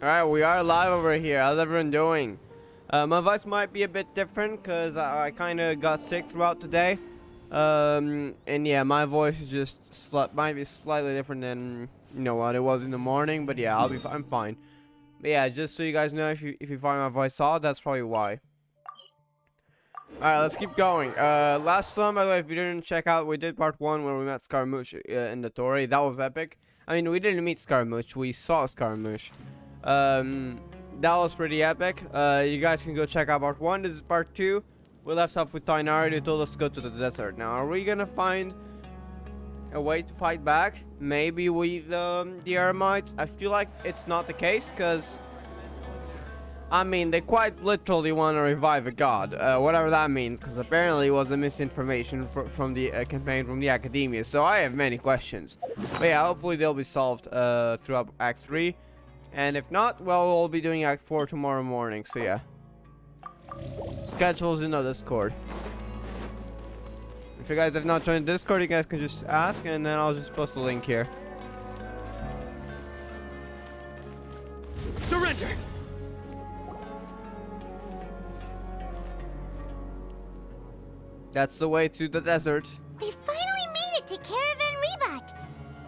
Alright, we are live over here. How's everyone doing? My voice might be a bit different because I kind of got sick throughout today. And yeah, my voice is just might be slightly different than what it was in the morning. But yeah, I'm fine. But yeah, just so you guys know, if you find my voice odd, that's probably why. Alright, let's keep going. Last song, by the way, if you didn't check out, we did part 1 where we met Scaramouche in the Torii. That was epic. I mean, we didn't meet Scaramouche, we saw Scaramouche. That was pretty epic. You guys can go check out part 1. This is part 2. We left off with Tainari, who told us to go to the desert. Now, are we gonna find a way to fight back? Maybe with the Eremites? I feel like it's not the case, because I mean, they quite literally want to revive a god, whatever that means, because apparently it was a misinformation from the campaign from the academia, so I have many questions. But yeah, hopefully they'll be solved throughout Act 3, and if not, well, we'll be doing Act 4 tomorrow morning, so yeah. Schedules in the Discord. If you guys have not joined Discord, you guys can just ask, and then I'll just post a link here. Surrender! That's the way to the desert. We finally made it to Caravan Reebok.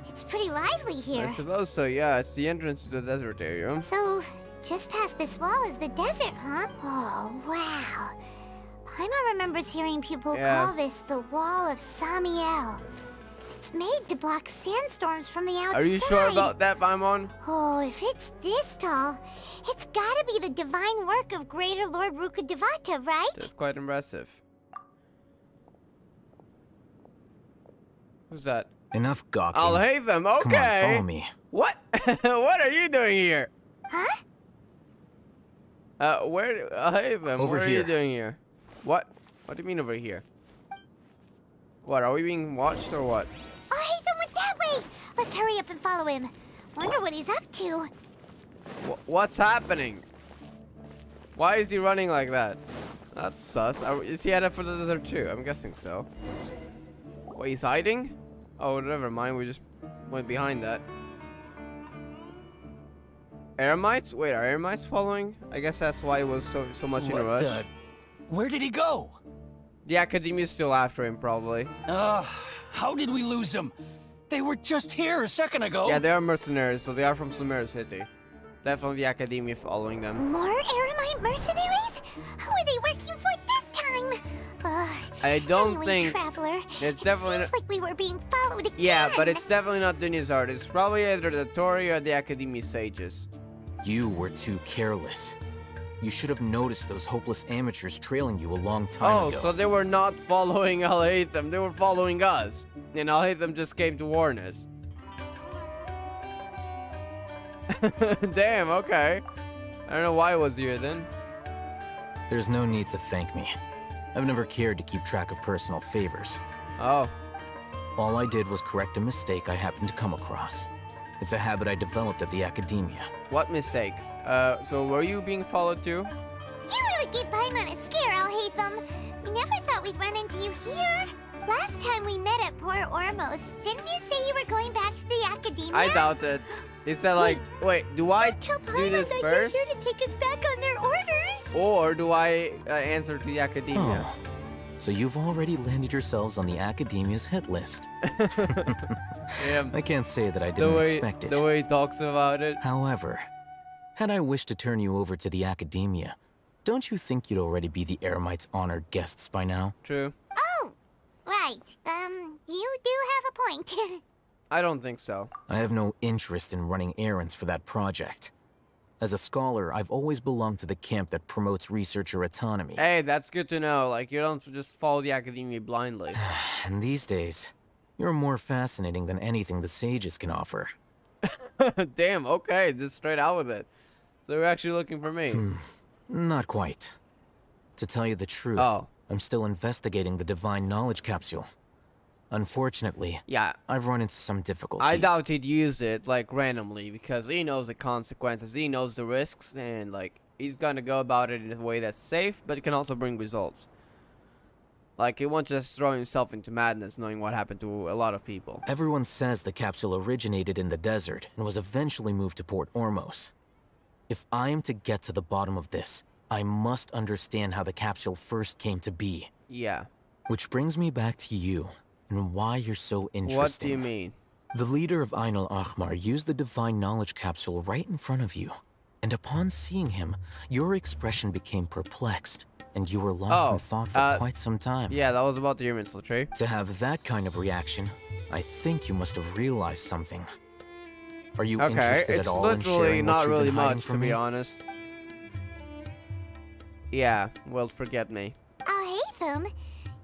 It's pretty lively here. I suppose so, yeah. It's the entrance to the desert area. So, just past this wall is the desert, huh? Oh, wow. Paimon remembers hearing people call this the Wall of Samiel. It's made to block sandstorms from the outside. Are you sure about that, Paimon? Oh, if it's this tall, it's gotta be the divine work of Greater Lord Rukkhadevata, right? That's quite impressive. Who's that? Enough gawking. I'll hate them. Okay. Come on, follow me. What? What are you doing here? Huh? Where? I'll hate them. Over what are here. you doing here? What? What do you mean over here? What? Are we being watched or what? Oh, Hatham went that way. Let's hurry up and follow him. Wonder what he's up to. What's happening? Why is he running like that? That's sus. Is he headed for the desert too? I'm guessing so. Wait, he's hiding? Oh, never mind. We just went behind that. Eremites? Wait, are Eremites following? I guess that's why it was so much in a rush. Where did he go? The Academy is still after him, probably. How did we lose him? They were just here a second ago. Yeah, they are mercenaries, so they are from Sumeru City. Definitely the Academy following them. More Eremite mercenaries? Who are they working for this time? I don't anyway, think Traveler, it's definitely seems like we were being followed again. Yeah, but it's definitely not Dunizard. It's probably either the Torii or the Academy sages. You were too careless. You should have noticed those hopeless amateurs trailing you a long time ago. Oh, so they were not following Alhaitham. They were following us. And Alhaitham just came to warn us. Damn, okay. I don't know why it was here then. There's no need to thank me. I've never cared to keep track of personal favors. Oh. All I did was correct a mistake I happened to come across. It's a habit I developed at the Academia. What mistake? So were you being followed too? You really gave Paimon a scare, Alhaitham. We never thought we'd run into you here. Last time we met at Port Ormos, didn't you say you were going back to the Academia? I doubt it. Is that like, wait, do I Tell do Paimon this that first? you're here to take us back on their orders. Or do I answer to the Academia? Oh, so you've already landed yourselves on the Academia's hit list. Yeah. I can't say that I didn't expect it. The way he talks about it. However, had I wished to turn you over to the Academia, don't you think you'd already be the Eremites' honored guests by now? True. Oh, right. You do have a point. I don't think so. I have no interest in running errands for that project. As a scholar, I've always belonged to the camp that promotes researcher autonomy. Hey, that's good to know. Like, you don't just follow the Academia blindly. And these days, you're more fascinating than anything the sages can offer. Damn, okay, just straight out with it. So you're actually looking for me? Not quite. To tell you the truth, I'm still investigating the Divine Knowledge Capsule. Unfortunately, Yeah. I've run into some difficulties. I doubt he'd use it, like, randomly, because he knows the consequences, he knows the risks, and, like, he's gonna go about it in a way that's safe, but it can also bring results. Like, he won't just throw himself into madness knowing what happened to a lot of people. Everyone says the capsule originated in the desert and was eventually moved to Port Ormos. If I am to get to the bottom of this, I must understand how the capsule first came to be. Yeah. Which brings me back to you, and why you're so interesting. What do you mean? The leader of Ain al-Ahmar used the Divine Knowledge Capsule right in front of you. And upon seeing him, your expression became perplexed, and you were lost in thought for quite some time. Yeah, that was about the human tree. To have that kind of reaction, I think you must have realized something. Are you interested at all in sharing what you've been hiding from me? To be honest. Yeah, well, forget me. Al-Haytham,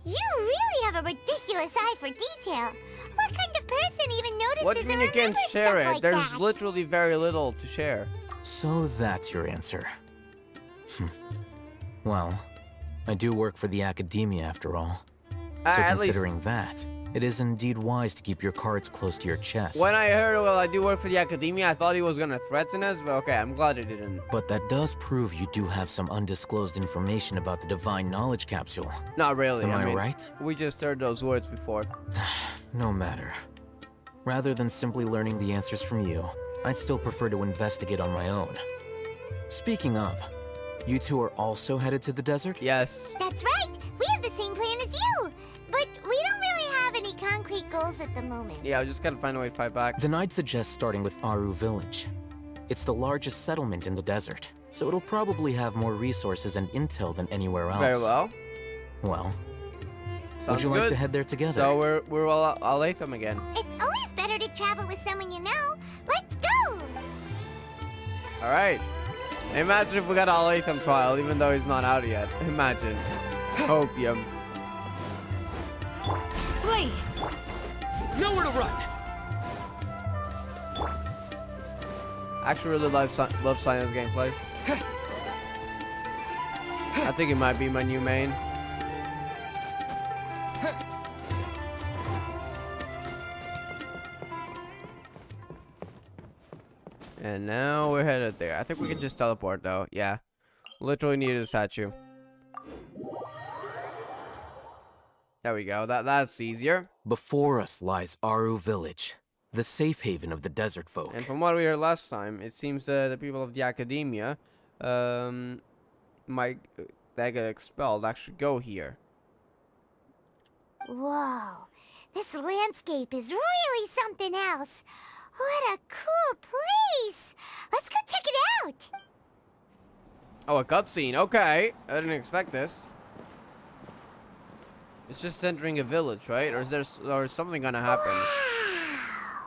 you really have a ridiculous eye for detail. What kind of person even notices What do you mean you can't share it? Like There's that? literally very little to share. So that's your answer. Well, I do work for the academia after all. So considering that, it is indeed wise to keep your cards close to your chest. When I heard, well, I do work for the academia, I thought he was gonna threaten us, but okay, I'm glad he didn't. But that does prove you do have some undisclosed information about the Divine Knowledge Capsule. Not really, Am I mean, right? We just heard those words before. No matter. Rather than simply learning the answers from you, I'd still prefer to investigate on my own. Speaking of, you two are also headed to the desert? Yes. That's right. We have the same plan as you. But we don't really have any concrete goals at the moment. Yeah, I just gotta find a way to fight back. Then I'd suggest starting with Aru Village. It's the largest settlement in the desert, so it'll probably have more resources and intel than anywhere else. Very well. Well, Sounds would you like good. to head there together? So we're all Al-Haytham again. It's always better to travel with someone you know. Let's go! All right. Imagine if we got Al-Haytham trial, even though he's not out yet. Imagine. Hopium. Flee! Nowhere to run! Actually, really love Sina's gameplay. I think it might be my new main. And now we're headed there. I think we can just teleport though. Yeah. Literally need a statue. There we go. That's easier. Before us lies Aru Village, the safe haven of the desert folk. And from what we heard last time, it seems the people of the academia, might they get expelled actually go here. Whoa. This landscape is really something else. What a cool place! Let's go check it out! Oh, a cutscene. Okay. I didn't expect this. It's just entering a village, right? Or is something gonna happen?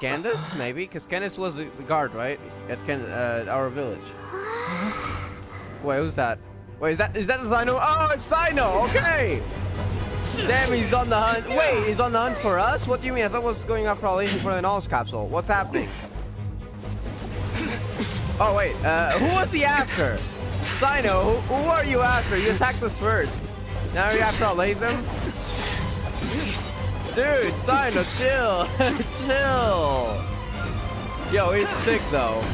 Candace, maybe? Because Candace was the guard, right? At our village. Wait, who's that? Wait, is that the Sino? Oh, it's Sino! Okay! Damn, he's on the hunt. Wait, he's on the hunt for us? What do you mean? I thought I was going after Al-Haytham for the knowledge capsule. What's happening? Oh, wait. Who was he after? Sino, who are you after? You attacked us first. Now you're after Al-Haytham? Dude, Sino, chill. Chill. Yo, he's sick, though.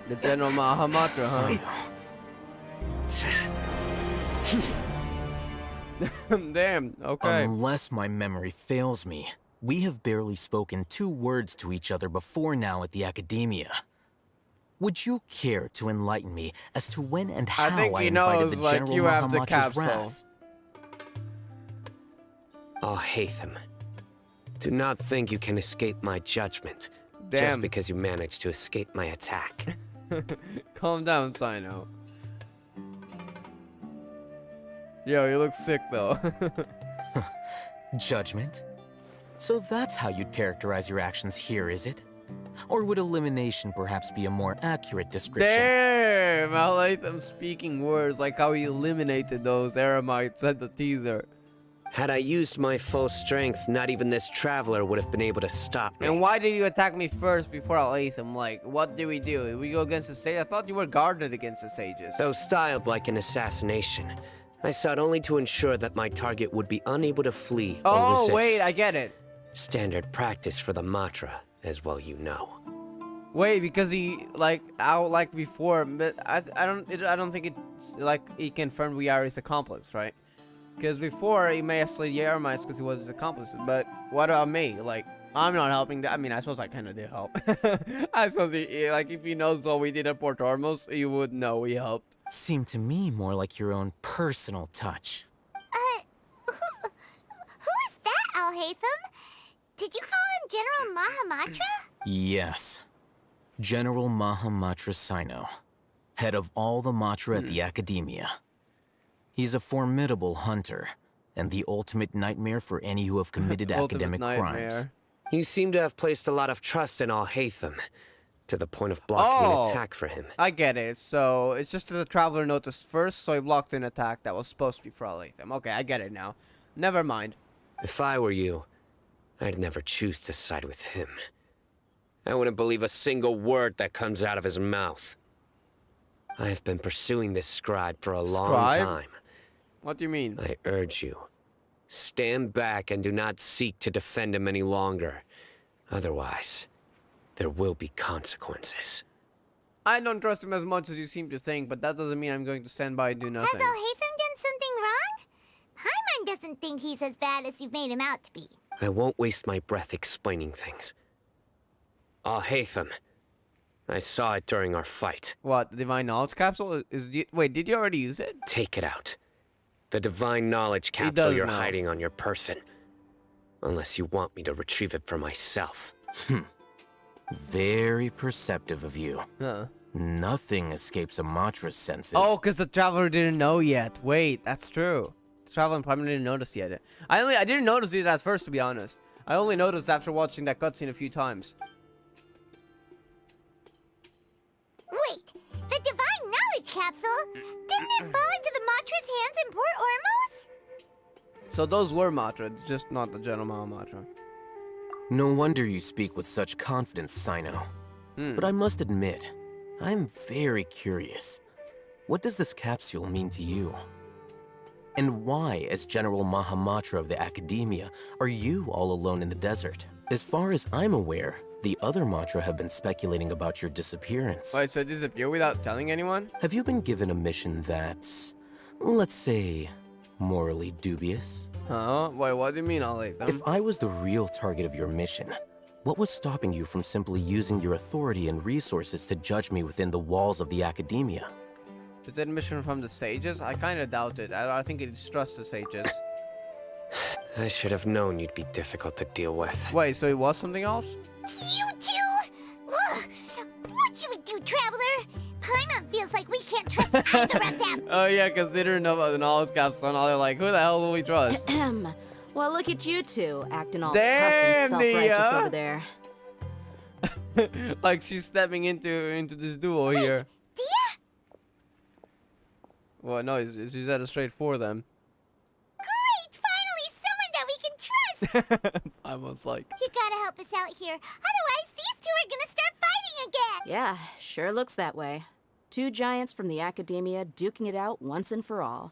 The General Mahamatra, huh? Damn, okay. Unless my memory fails me, we have barely spoken 2 words to each other before now at the academia. Would you care to enlighten me as to when and how I invited the General you have the Mahamatra's capsule. wrath? Oh, Haytham. Do not think you can escape my judgment just because you managed to escape my attack. Calm down, Sino. Yo, you look sick though. Judgment? So that's how you'd characterize your actions here, is it? Or would elimination perhaps be a more accurate description? Damn, Al-Haytham speaking words like how he eliminated those Eremites at the teaser. Had I used my full strength, not even this traveler would have been able to stop me. And why did you attack me first before Al-Haytham? Like, what did we do? Did we go against the sage? I thought you were guarded against the sages. Though styled like an assassination, I sought only to ensure that my target would be unable to flee or resist. Oh, wait, I get it. Standard practice for the Matra, as well you know. Wait, because he like before, but I don't think it's like he confirmed we are his accomplice, right? Because before he may have slayed the Eremites because he was his accomplice. But what about me? Like, I'm not helping. I mean, I suppose I kind of did help. I suppose, like, if he knows what we did at Port Ormos, he would know we helped. Seemed to me more like your own personal touch. Who is that, Alhaitham? Did you call him General Mahamatra? Yes. General Mahamatra Sino, head of all the Matra at the Academia. He's a formidable hunter, and the ultimate nightmare for any who have committed academic crimes. You seem to have placed a lot of trust in Alhaitham, to the point of blocking an attack for him. I get it. So, it's just that the Traveler noticed first, so he blocked an attack that was supposed to be for Alhaitham. Okay, I get it now. Never mind. If I were you, I'd never choose to side with him. I wouldn't believe a single word that comes out of his mouth. I have been pursuing this scribe for a long time. What do you mean? I urge you, stand back and do not seek to defend him any longer. Otherwise, there will be consequences. I don't trust him as much as you seem to think, but that doesn't mean I'm going to stand by and do nothing. Has Alhaitham done something wrong? Paimon doesn't think he's as bad as you've made him out to be. I won't waste my breath explaining things. Alhaitham, I saw it during our fight. What, the Divine Knowledge Capsule? Wait, did you already use it? Take it out. The Divine Knowledge Capsule you're hiding on your person. Unless you want me to retrieve it for myself. Very perceptive of you. Nothing escapes a Matra's senses. Oh, because the Traveler didn't know yet. Wait, that's true. The Traveler probably didn't notice yet. I didn't notice it at first, to be honest. I only noticed after watching that cutscene a few times. Wait, the Divine Knowledge Capsule? Didn't it fall into the Matra's hands in Port Ormos? So those were Matra, just not the General Mahamatra. No wonder you speak with such confidence, Sino. But I must admit, I'm very curious. What does this capsule mean to you? And why, as General Mahamatra of the Academia, are you all alone in the desert? As far as I'm aware, the other Matra have been speculating about your disappearance. Wait, so disappear without telling anyone? Have you been given a mission that's, let's say, morally dubious? Huh? Wait, what do you mean, Alhaitham? If I was the real target of your mission, what was stopping you from simply using your authority and resources to judge me within the walls of the Academia? Is that a mission from the sages? I kind of doubt it. I think it distrusts the sages. I should have known you'd be difficult to deal with. Wait, so it was something else? You two? Ugh. What you would do, Traveler? Paimon feels like we can't trust either of them. Oh yeah, because they didn't know about the knowledge capsule and all. They're like, who the hell will we trust? Well, look at you two, acting all Damn, tough and self-righteous over there. Like she's stepping into this duel here. Dia? Well, no, she said it straight for them. Great! Finally, someone that we can trust! I was like... You gotta help us out here. Otherwise, these two are gonna start fighting again! Yeah, sure looks that way. Two giants from the Academia duking it out once and for all.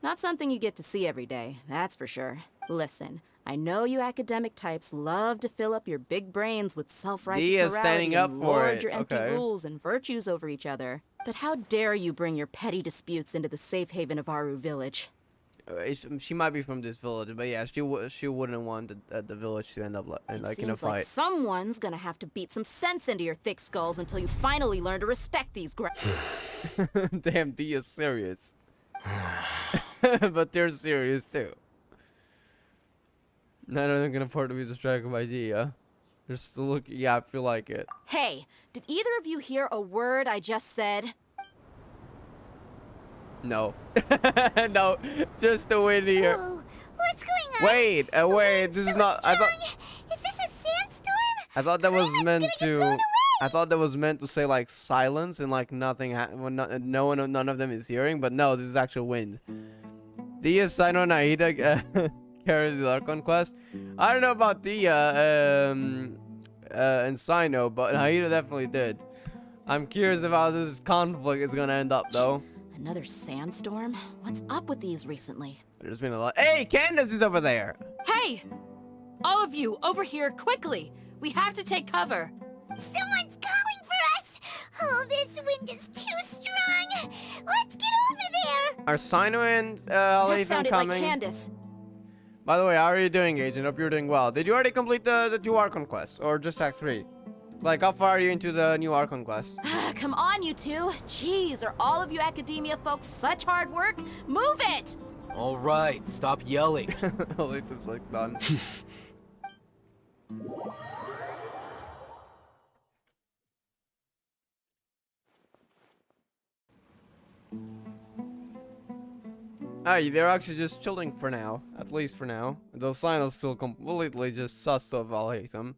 Not something you get to see every day, that's for sure. Listen, I know you academic types love to fill up your big brains with self-righteous morality and lord your empty rules and virtues over each other. But how dare you bring your petty disputes into the safe haven of Aru Village? She might be from this village, but yeah, she wouldn't want the village to end up like in a fight. Like someone's gonna have to beat some sense into your thick skulls until you finally learn to respect these Damn, Dia's serious. But they're serious too. None of them can afford to be distracted by Dia. They're still looking. Yeah, I feel like it. Hey, did either of you hear a word I just said? No. No, just the wind here. Whoa, what's going on? Wait, wait, this is not. Is this a sandstorm? I thought that was meant to. I thought that was meant to say like silence and like nothing. None of them is hearing. But no, this is actual wind. Dia, Sino, and Aida carried the Archon quest. I don't know about Dia and Sino, but Aida definitely did. I'm curious about how this conflict is gonna end up, though. Another sandstorm? What's up with these recently? There's been a lot. Hey, Candace is over there. Hey! All of you, over here, quickly! We have to take cover. Someone's calling for us! Oh, this wind is too strong! Let's get over there! Are Sino and That Alhaitham sounded coming? like Candace. By the way, how are you doing, Agent? Hope you're doing well. Did you already complete the 2 Archon quests? Or just Act 3? Like, how far are you into the new Archon quest? Come on, you two. Jeez, are all of you academia folks such hard work? Move it! All right, stop yelling. Latham's like done. Hey, they're actually just chilling for now. At least for now. Those signals still completely just sus of Alhaitham.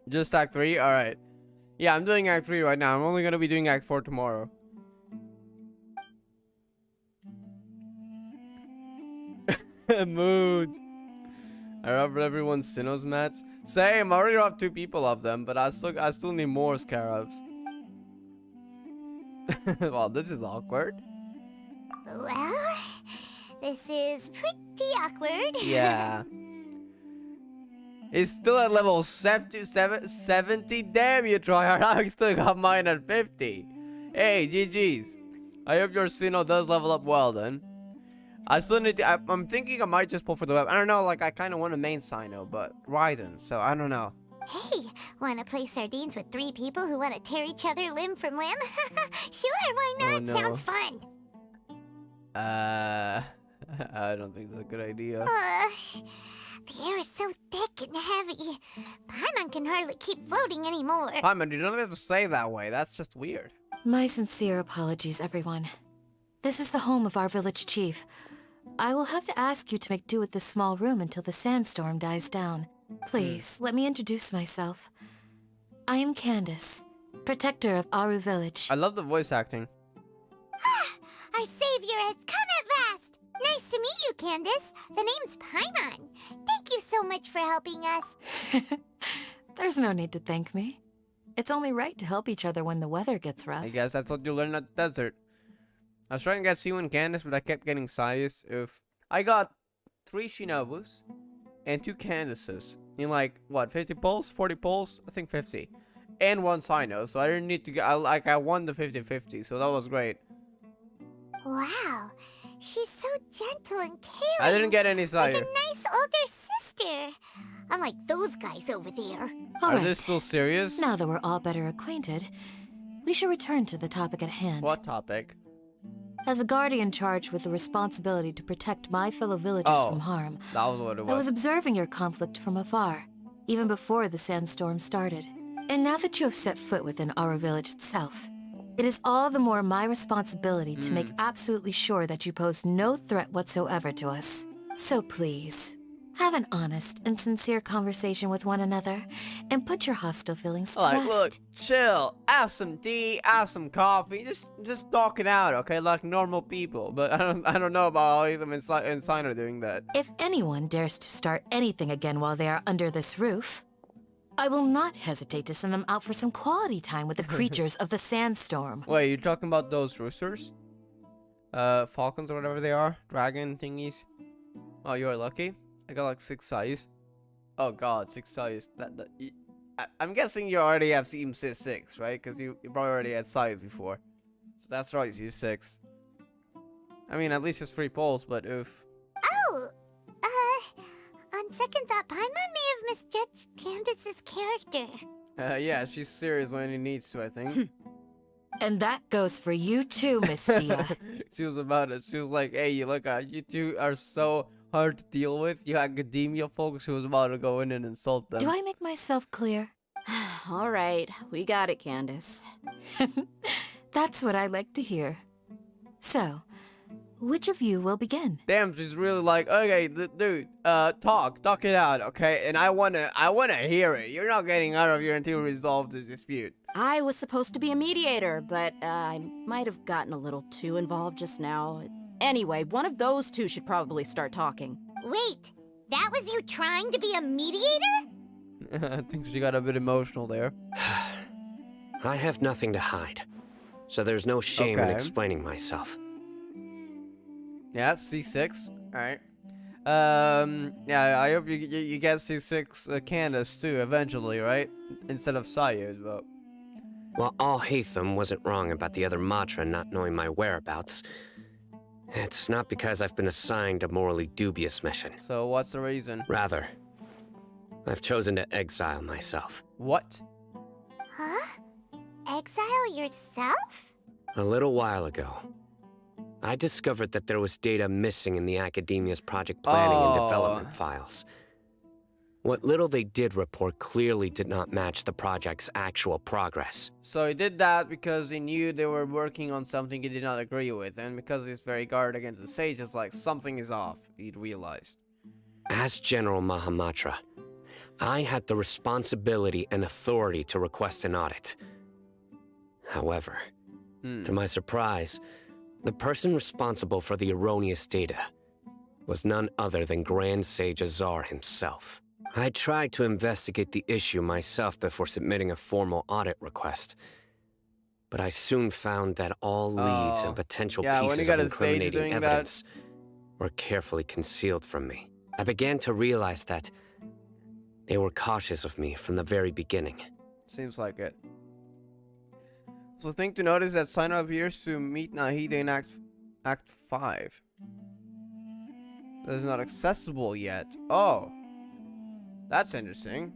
Just Act 3? Alright. Yeah, I'm doing Act 3 right now. I'm only gonna be doing Act 4 tomorrow. Mood. I remember everyone's Sinnoh's mats. Same, I already have 2 people of them, but I still need more scarabs. Well, this is awkward. Well, this is pretty awkward. Yeah. It's still at level 70. Damn you, tryhard. I still got mine at 50. Hey, GG's. I hope your Sinnoh does level up well then. I still need to. I'm thinking I might just pull for the web. I don't know, like, I kind of want a main Sinnoh, but Raiden, so I don't know. Hey, wanna play sardines with 3 people who wanna tear each other limb from limb? Sure, why not? Oh, no. Sounds fun. I don't think that's a good idea. The air is so thick and heavy. Paimon can hardly keep floating anymore. Paimon, you don't have to say that way. That's just weird. My sincere apologies, everyone. This is the home of our village chief. I will have to ask you to make do with this small room until the sandstorm dies down. Please, let me introduce myself. I am Candace, protector of Aru village. I love the voice acting. Our savior has come at last. Nice to meet you, Candace. The name's Paimon. Thank you so much for helping us. There's no need to thank me. It's only right to help each other when the weather gets rough. I guess that's what you learn at the desert. I was trying to get Siwu and Candace, but I kept getting Sayus. I got 3 Shinobus and 2 Candaces in like, what, 50 pulls? 40 pulls? I think 50. And 1 Sinnoh, so I didn't need to get, I won the 50-50, so that was great. Wow, she's so gentle and caring. I didn't get any Sayu. Like a nice older sister. Unlike those guys over there. Are Alright, they still serious? now that we're all better acquainted, we should return to the topic at hand. What topic? As a guardian charged with the responsibility to protect my fellow villagers Oh, from harm, that was what it I was was. observing your conflict from afar, even before the sandstorm started. And now that you have set foot within our village itself, it is all the more my responsibility to make absolutely sure that you pose no threat whatsoever to us. So please, have an honest and sincere conversation with one another, and put your hostile feelings to Like, rest. look, chill. Have some tea, have some coffee. Just talk it out, okay? Like normal people. But I don't know about how them and Sinnoh doing that. If anyone dares to start anything again while they are under this roof, I will not hesitate to send them out for some quality time with the creatures of the sandstorm. Wait, you're talking about those roosters? Falcons or whatever they are? Dragon thingies? Oh, you're lucky. I got like 6 size. Oh god, 6 size. I'm guessing you already have Team 6, right? Because you probably already had size before. So that's right, you 6. I mean, at least it's 3 poles, but oof. Oh, on second thought, Paimon may have misjudged Candace's character. Yeah, she's serious when it needs to, I think. And that goes for you too, Miss Dia. She was about it. She was like, hey, you look, you two are so hard to deal with. You academia folks. She was about to go in and insult them. Do I make myself clear? All right, we got it, Candace. That's what I like to hear. So, which of you will begin? Damn, she's really like, okay, dude, talk it out, okay? And I wanna hear it. You're not getting out of here until we resolve this dispute. I was supposed to be a mediator, but I might have gotten a little too involved just now. Anyway, one of those two should probably start talking. Wait, that was you trying to be a mediator? I think she got a bit emotional there. I have nothing to hide, so there's no shame in Okay. explaining myself. Yeah, C6. Alright. Yeah, I hope you get C6 Candace too, eventually, right? Instead of Sayud, but... While Alhaitham wasn't wrong about the other Matra not knowing my whereabouts, It's not because I've been assigned a morally dubious mission. So what's the reason? Rather, I've chosen to exile myself. What? Huh? Exile yourself? A little while ago, I discovered that there was data missing in the Academia's project planning and development files. What little they did report clearly did not match the project's actual progress. So he did that because he knew they were working on something he did not agree with, and because he's very guarded against the sages, like something is off, he realized. As General Mahamatra, I had the responsibility and authority to request an audit. However, to my surprise, the person responsible for the erroneous data was none other than Grand Sage Azar himself. I tried to investigate the issue myself before submitting a formal audit request, but I soon found that all leads and potential pieces of incriminating evidence were carefully concealed from me. I began to realize that they were cautious of me from the very beginning. Seems like it. So thing to notice that Sino appears to meet Nahida in Act 5. That is not accessible yet. Oh. That's interesting.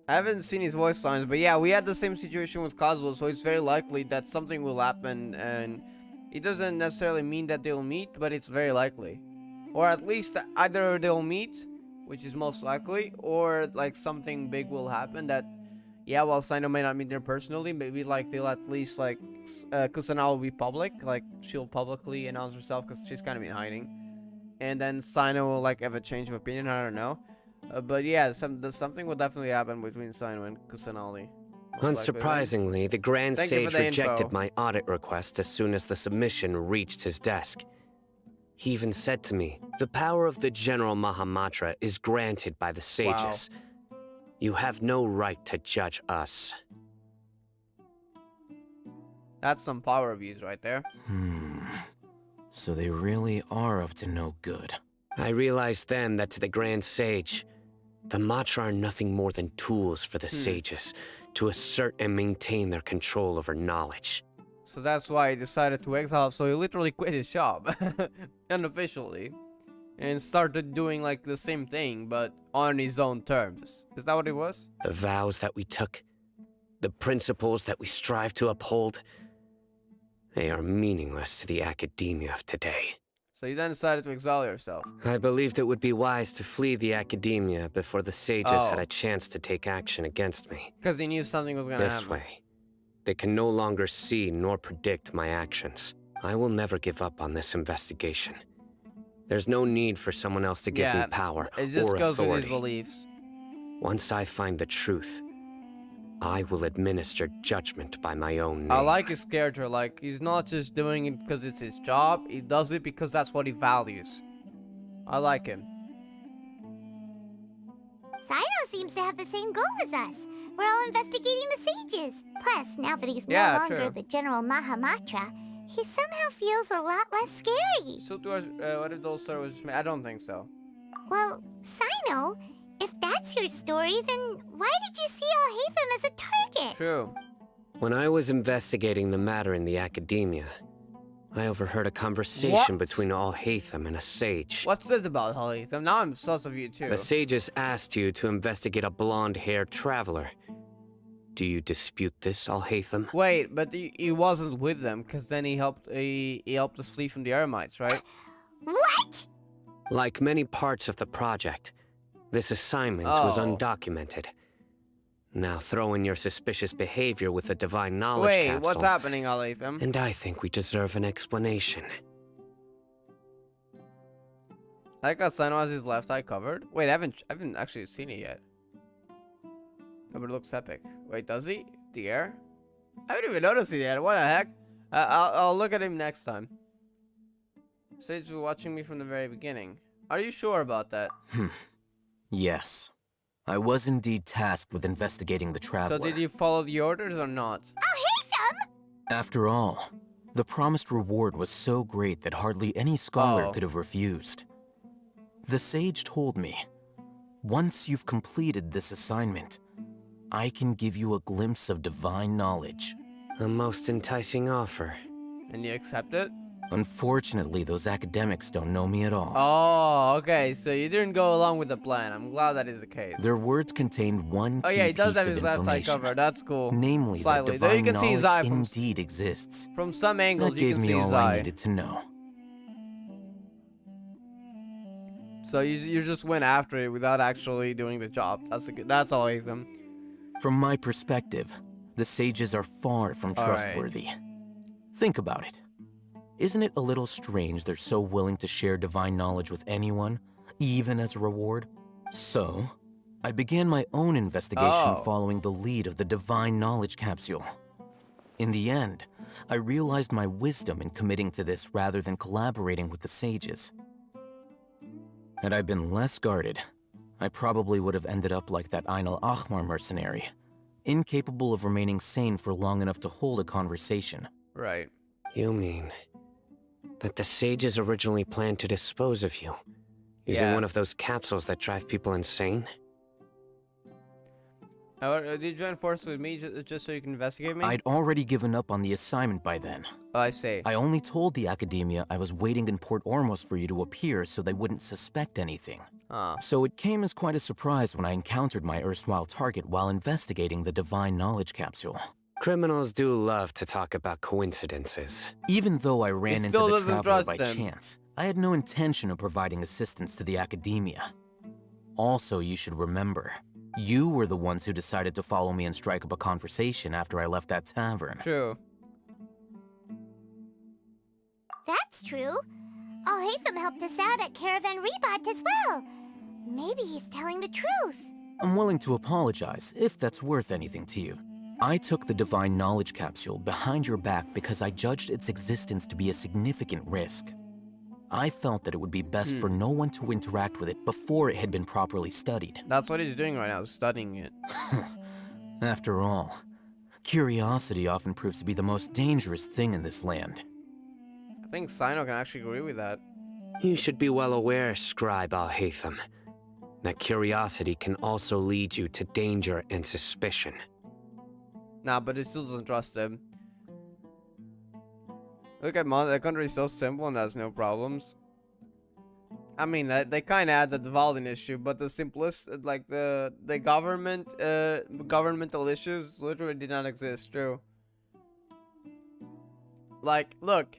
I haven't seen his voice lines, but yeah, we had the same situation with Kazuo, so it's very likely that something will happen, and it doesn't necessarily mean that they'll meet, but it's very likely. Or at least either they'll meet, which is most likely, or like something big will happen that, yeah, while Sino may not meet her personally, maybe like they'll at least like, Kusanao will be public, like she'll publicly announce herself because she's kind of been hiding. And then Sino will like have a change of opinion, I don't know. But yeah, something will definitely happen between Sino and Kusanali. Unsurprisingly, the Grand Sage rejected my audit request as soon as the submission reached his desk. He even said to me, "The power of the General Mahamatra is granted by the sages. Wow. You have no right to judge us." That's some power abuse right there. So they really are up to no good. I realized then that to the Grand Sage, the Matra are nothing more than tools for the sages to assert and maintain their control over knowledge. So that's why he decided to exile, so he literally quit his job, unofficially, and started doing like the same thing, but on his own terms. Is that what it was? The vows that we took, the principles that we strive to uphold, they are meaningless to the academia of today. So you then decided to exile yourself. I believed it would be wise to flee the academia before the sages had a chance to take action against me. Because they knew something was going to happen. This way, they can no longer see nor predict my actions. I will never give up on this investigation. There's no need for someone else to give me power or authority. It just goes with his beliefs. Once I find the truth, I will administer judgment by my own name. I like his character, like, he's not just doing it because it's his job, he does it because that's what he values. I like him. Sino seems to have the same goal as us. We're all investigating the sages. Plus, now that he's no longer the General Mahamatra, he somehow feels a lot less scary. So what if those stories just made? I don't think so. Well, Sino, if that's your story, then why did you see Alhaitham as a target? True. When I was investigating the matter in the academia, I overheard a conversation between Alhaitham and a sage. What's this about, Alhaitham? Now I'm sus of you too. The sages asked you to investigate a blonde-haired traveler. Do you dispute this, Alhaitham? Wait, but he wasn't with them, because then he helped us flee from the Eremites, right? What? Like many parts of the project, this assignment was undocumented. Now throw in your suspicious behavior with the Divine Knowledge capsule. Wait, what's happening, Alhaitham? And I think we deserve an explanation. I like how Sino has his left eye covered. Wait, I haven't actually seen it yet. Oh, but it looks epic. Wait, does he? The air? I haven't even noticed it yet. What the heck? I'll look at him next time. Sage was watching me from the very beginning. Are you sure about that? Yes. I was indeed tasked with investigating the traveler. So did you follow the orders or not? Alhaitham! After all, the promised reward was so great that hardly any scholar could have refused. The sage told me, once you've completed this assignment, I can give you a glimpse of divine knowledge. A most enticing offer. And you accept it? Unfortunately, those academics don't know me at all. Oh, okay. So you didn't go along with the plan. I'm glad that is the case. Their words contained one Oh key yeah, he does piece have of his left eye information. covered. That's cool. Namely, Slightly. that Though you divine can see his knowledge eye from indeed exists. from some angles. That You gave can me see his all I eye. needed to know. So you just went after it without actually doing the job. That's all, Ethan. From my perspective, the sages are far from All right. trustworthy. Think about it. Isn't it a little strange they're so willing to share divine knowledge with anyone, even as a reward? So, I began my own investigation following the lead of the divine knowledge capsule. In the end, I realized my wisdom in committing to this rather than collaborating with the sages. Had I been less guarded, I probably would have ended up like that Ain al-Ahmar mercenary, incapable of remaining sane for long enough to hold a conversation. Right. You mean that the sages originally planned to dispose of you, using one of those capsules that drive people insane? Did you join forces with me just so you can investigate me? I'd already given up on the assignment by then. Oh, I see. I only told the Academia I was waiting in Port Ormos for you to appear so they wouldn't suspect anything. So it came as quite a surprise when I encountered my erstwhile target while investigating the Divine Knowledge Capsule. Criminals do love to talk about coincidences. Even though I ran into the Traveler trust by them. chance, I had no intention of providing assistance to the Academia. Also, you should remember, you were the ones who decided to follow me and strike up a conversation after I left that tavern. True. That's true. Al-Haytham helped us out at Caravan Rebat as well. Maybe he's telling the truth. I'm willing to apologize, if that's worth anything to you. I took the Divine Knowledge Capsule behind your back because I judged its existence to be a significant risk. I felt that it would be best for no one to interact with it before it had been properly studied. That's what he's doing right now, studying it. After all, curiosity often proves to be the most dangerous thing in this land. I think Sino can actually agree with that. You should be well aware, Scribe Al-Haytham, that curiosity can also lead you to danger and suspicion. Nah, but it still doesn't trust him. Look at Mon, that country is so simple and has no problems. I mean, they kind of had the Dvalin issue, but the simplest, like the governmental issues literally did not exist. True. Like, look,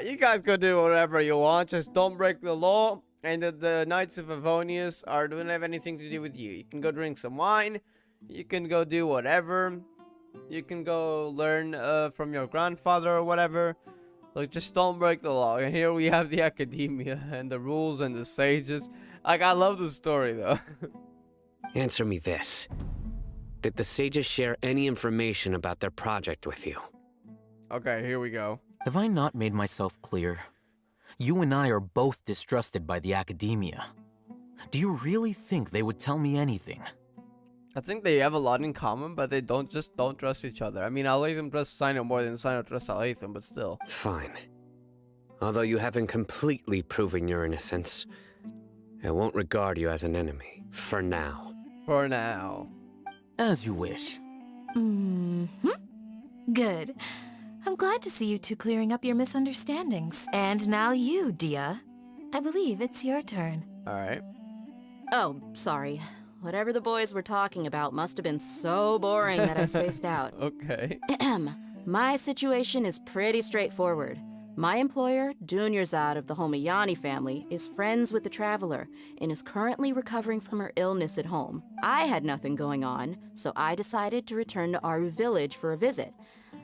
you guys go do whatever you want, just don't break the law. And the Knights of Avonius don't have anything to do with you. You can go drink some wine. You can go do whatever. You can go learn from your grandfather or whatever. Like, just don't break the law. And here we have the Academia and the rules and the sages. Like, I love the story, though. Answer me this. Did the sages share any information about their project with you? Okay, here we go. Have I not made myself clear? You and I are both distrusted by the Academia. Do you really think they would tell me anything? I think they have a lot in common, but they don't trust each other. I mean, Al-Haytham trusts Sino more than Sino trusts Al-Haytham, but still. Fine. Although you haven't completely proven your innocence, I won't regard you as an enemy, for now. For now. As you wish. Good. I'm glad to see you two clearing up your misunderstandings. And now you, Dia. I believe it's your turn. Alright. Oh, sorry. Whatever the boys were talking about must have been so boring that I spaced out. Okay. My situation is pretty straightforward. My employer, Dunyarzad of the Homayani family, is friends with the Traveler and is currently recovering from her illness at home. I had nothing going on, so I decided to return to Aru village for a visit.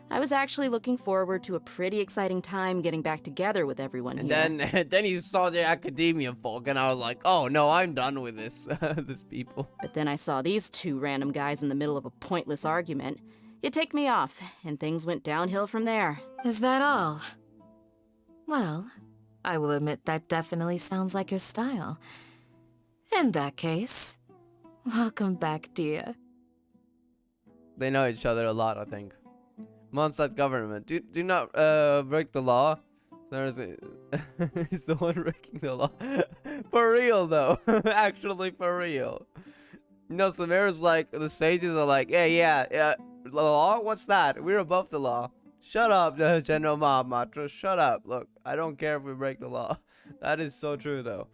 I was actually looking forward to a pretty exciting time getting back together with everyone And here. then you saw the Academia folk, and I was like, oh no, I'm done with this, this people. But then I saw these two random guys in the middle of a pointless argument. It ticked me off, and things went downhill from there. Is that all? Well, I will admit that definitely sounds like your style. In that case, welcome back, Dia. They know each other a lot, I think. Mondstadt government. Do not break the law. There's a he's the one breaking the law. For real though. Actually for real. No, Sumeru's like, the sages are like, yeah, the law? What's that? We're above the law. Shut up, General Mahamatra. Shut up. Look, I don't care if we break the law. That is so true, though.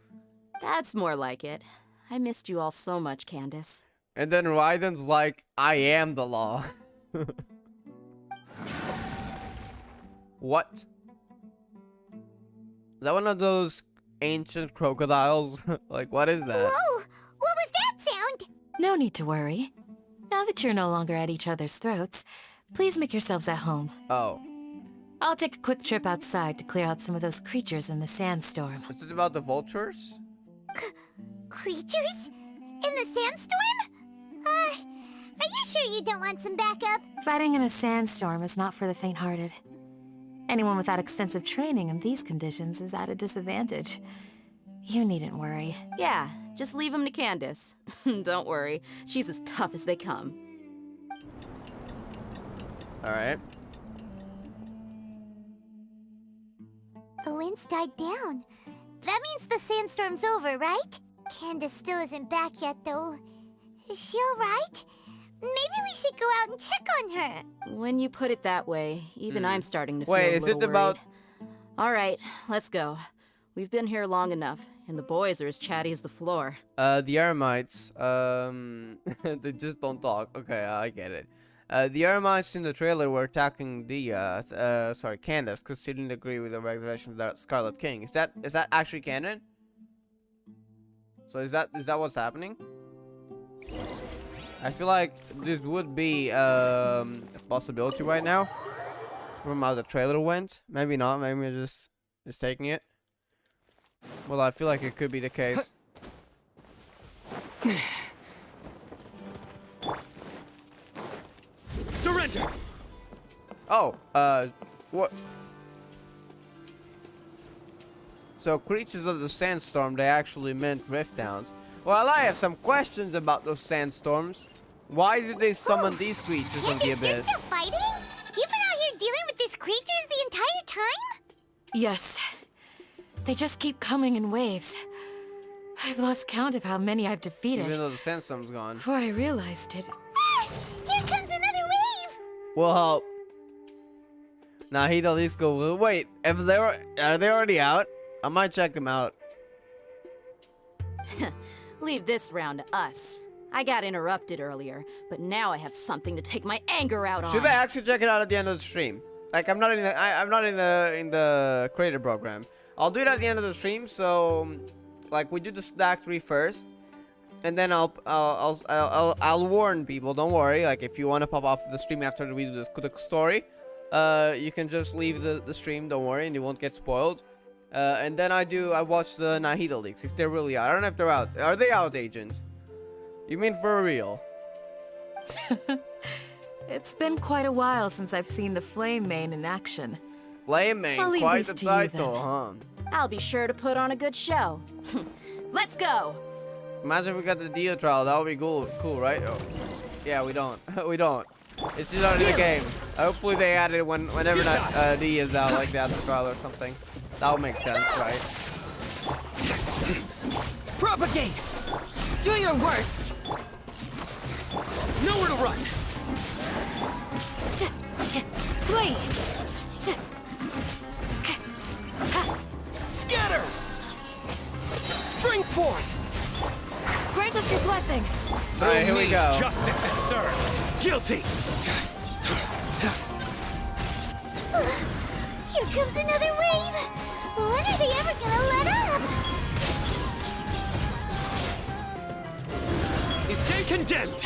That's more like it. I missed you all so much, Candace. And then Raiden's like, I am the law. What? Is that one of those ancient crocodiles? Like, what is that? Whoa! What was that sound? No need to worry. Now that you're no longer at each other's throats, please make yourselves at home. Oh. I'll take a quick trip outside to clear out some of those creatures in the sandstorm. Is it about the vultures? Creatures? In the sandstorm? Are you sure you don't want some backup? Fighting in a sandstorm is not for the faint-hearted. Anyone without extensive training in these conditions is at a disadvantage. You needn't worry. Yeah, just leave him to Candace. Don't worry, she's as tough as they come. Alright. The wind's died down. That means the sandstorm's over, right? Candace still isn't back yet, though. Is she alright? Maybe we should go out and check on her. When you put it that way, even I'm starting to feel Wait, a is little it about... worried. All right, let's go. We've been here long enough, and the boys are as chatty as the floor. The Eremites, they just don't talk. Okay, I get it. The Eremites in the trailer were attacking Candace, because she didn't agree with the resurrection of the Scarlet King. Is that actually canon? So is that what's happening? I feel like this would be a possibility right now, from how the trailer went. Maybe not. Maybe we're just taking it. Well, I feel like it could be the case. Surrender! Oh, what? So creatures of the sandstorm, they actually meant rift towns. Well, I have some questions about those sandstorms. Why did they summon these creatures from the Candace, you're abyss? still fighting? You've been out here dealing with these creatures the entire time? Yes. They just keep coming in waves. I've lost count of how many I've defeated. Even though the sandstorm's gone. Before I realized it. Ah! Here comes another wave! We'll help. Now he'd at least go. Wait, are they already out? I might check them out. Leave this round to us. I got interrupted earlier, but now I have something to take my anger out on. Should I actually check it out at the end of the stream? Like I'm not in the creator program. I'll do it at the end of the stream. So, like we do the stack 3 first, and then I'll warn people. Don't worry. Like if you want to pop off the stream after we do this quick story, you can just leave the stream. Don't worry, and you won't get spoiled. And then I watch the Nahida leaks if they're really out. I don't know if they're out. Are they out, Agent? You mean for real? It's been quite a while since I've seen the Flame Mane in action. Flame Mane, I'll leave quite these the to you, title, then. huh? I'll be sure to put on a good show. Let's go! Imagine if we got the Dio trial. That would be cool, right? Oh. Yeah, we don't. We don't. It's just not in the game. Hopefully they add it whenever that D is out, like the other trial or something. That would make sense, right? Propagate! Do your worst. Nowhere to run! Flee! Scatter! Spring forth! Grant us your blessing! Alright, here we go. Justice is served! Guilty! Here comes another wave! When are they ever gonna let up? You stay condemned!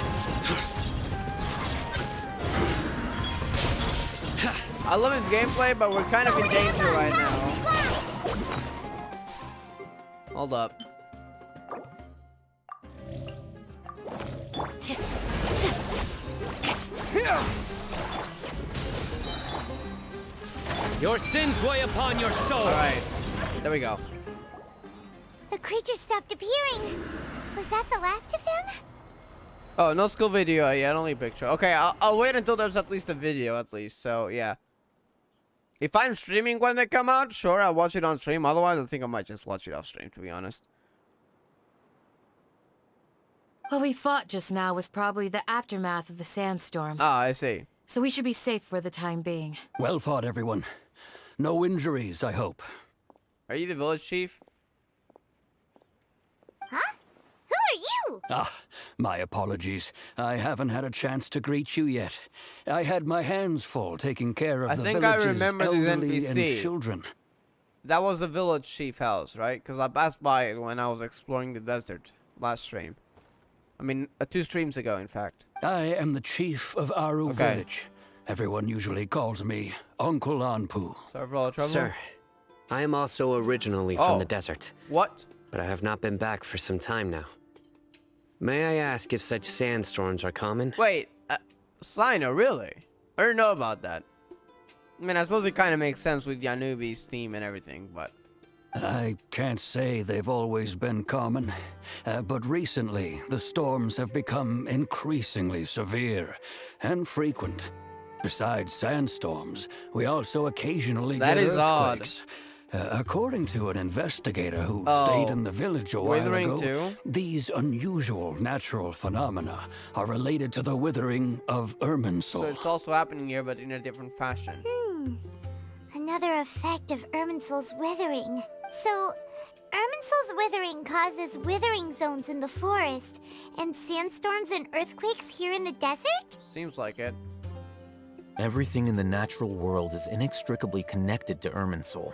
I love his gameplay, but we're kind of in danger right now. Hold up. Your sins weigh upon your soul! Alright, there we go. The creatures stopped appearing. Was that the last of them? Oh, no skill video yet, only picture. Okay, I'll wait until there's at least a video, at least, so yeah. If I'm streaming when they come out, sure, I'll watch it on stream. Otherwise, I think I might just watch it off stream, to be honest. What we fought just now was probably the aftermath of the sandstorm. Ah, I see. so we should be safe for the time being. Well fought, everyone. No injuries, I hope. Are you the village chief? Huh? Who are you? Ah, my apologies. I haven't had a chance to greet you yet. I had my hands full taking care of the village's elderly and children. That was the village chief house, right? Because I passed by it when I was exploring the desert last stream. I mean, 2 streams ago, in fact. I am the chief of Aru Village. Everyone usually calls me Uncle Anpu. Sorry for all the trouble. Sir, I am also originally from the desert. What? But I have not been back for some time now. May I ask if such sandstorms are common? Wait, Sino, really? I didn't know about that. I mean, I suppose it kind of makes sense with Yanubi's theme and everything, but... I can't say they've always been common, but recently the storms have become increasingly severe and frequent. Besides sandstorms, we also occasionally get earthquakes. According to an investigator who stayed in the village a while ago, these unusual natural phenomena are related to the withering of Irminsul. So it's also happening here, but in a different fashion. Another effect of Irminsul's withering. So, Irminsul's withering causes withering zones in the forest, and sandstorms and earthquakes here in the desert? Seems like it. Everything in the natural world is inextricably connected to Irminsul.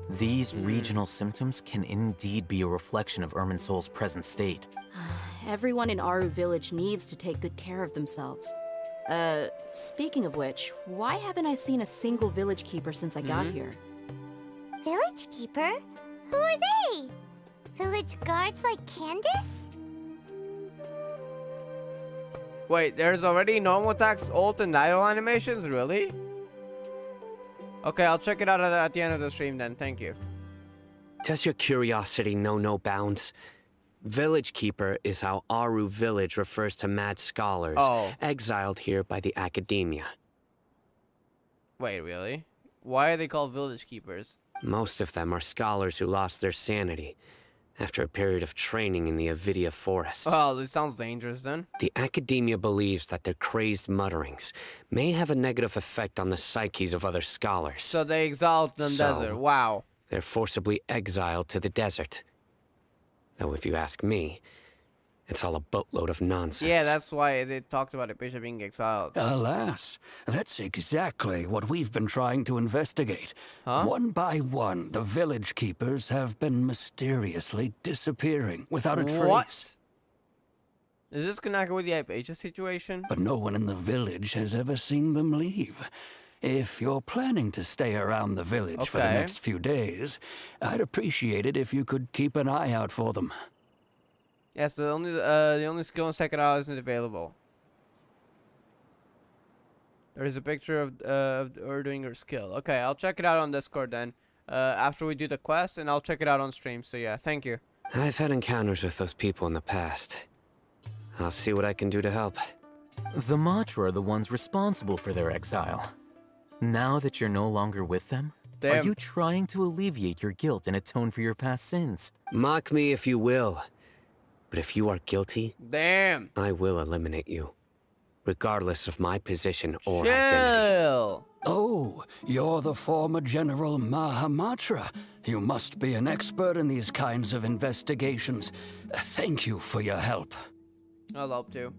These regional symptoms can indeed be a reflection of Irminsul's present state. Everyone in Aru Village needs to take good care of themselves. Speaking of which, why haven't I seen a single village keeper since I got here? Village keeper? Who are they? Village guards like Candace? Wait, there's already normal attacks, ult, and idle animations? Really? Okay, I'll check it out at the end of the stream then. Thank you. Does your curiosity know no bounds? Village Keeper is how Aru Village refers to mad scholars exiled here by the academia. Wait, really? Why are they called village keepers? Most of them are scholars who lost their sanity after a period of training in the Avidia forest. Oh, this sounds dangerous then. The academia believes that their crazed mutterings may have a negative effect on the psyches of other scholars. So they exiled them desert. Wow. They're forcibly exiled to the desert. Though if you ask me, it's all a boatload of nonsense. Yeah, that's why they talked about a bishop being exiled. Alas, that's exactly what we've been trying to investigate. One by one, the village keepers have been mysteriously disappearing without a trace. What? Is this connected with the Hypatia situation? But no one in the village has ever seen them leave. If you're planning to stay around the village for the next few days, I'd appreciate it if you could keep an eye out for them. Yes, the only skill in second hour isn't available. There is a picture of her doing her skill. Okay, I'll check it out on Discord then. After we do the quest, and I'll check it out on stream. So yeah, thank you. I've had encounters with those people in the past. I'll see what I can do to help. The Matra are the ones responsible for their exile. Now that you're no longer with them, are you trying to alleviate your guilt and atone for your past sins? Mock me if you will. But if you are guilty, I will eliminate you, regardless of my position or identity. Oh, you're the former General Mahamatra. You must be an expert in these kinds of investigations. Thank you for your help. I'll help too.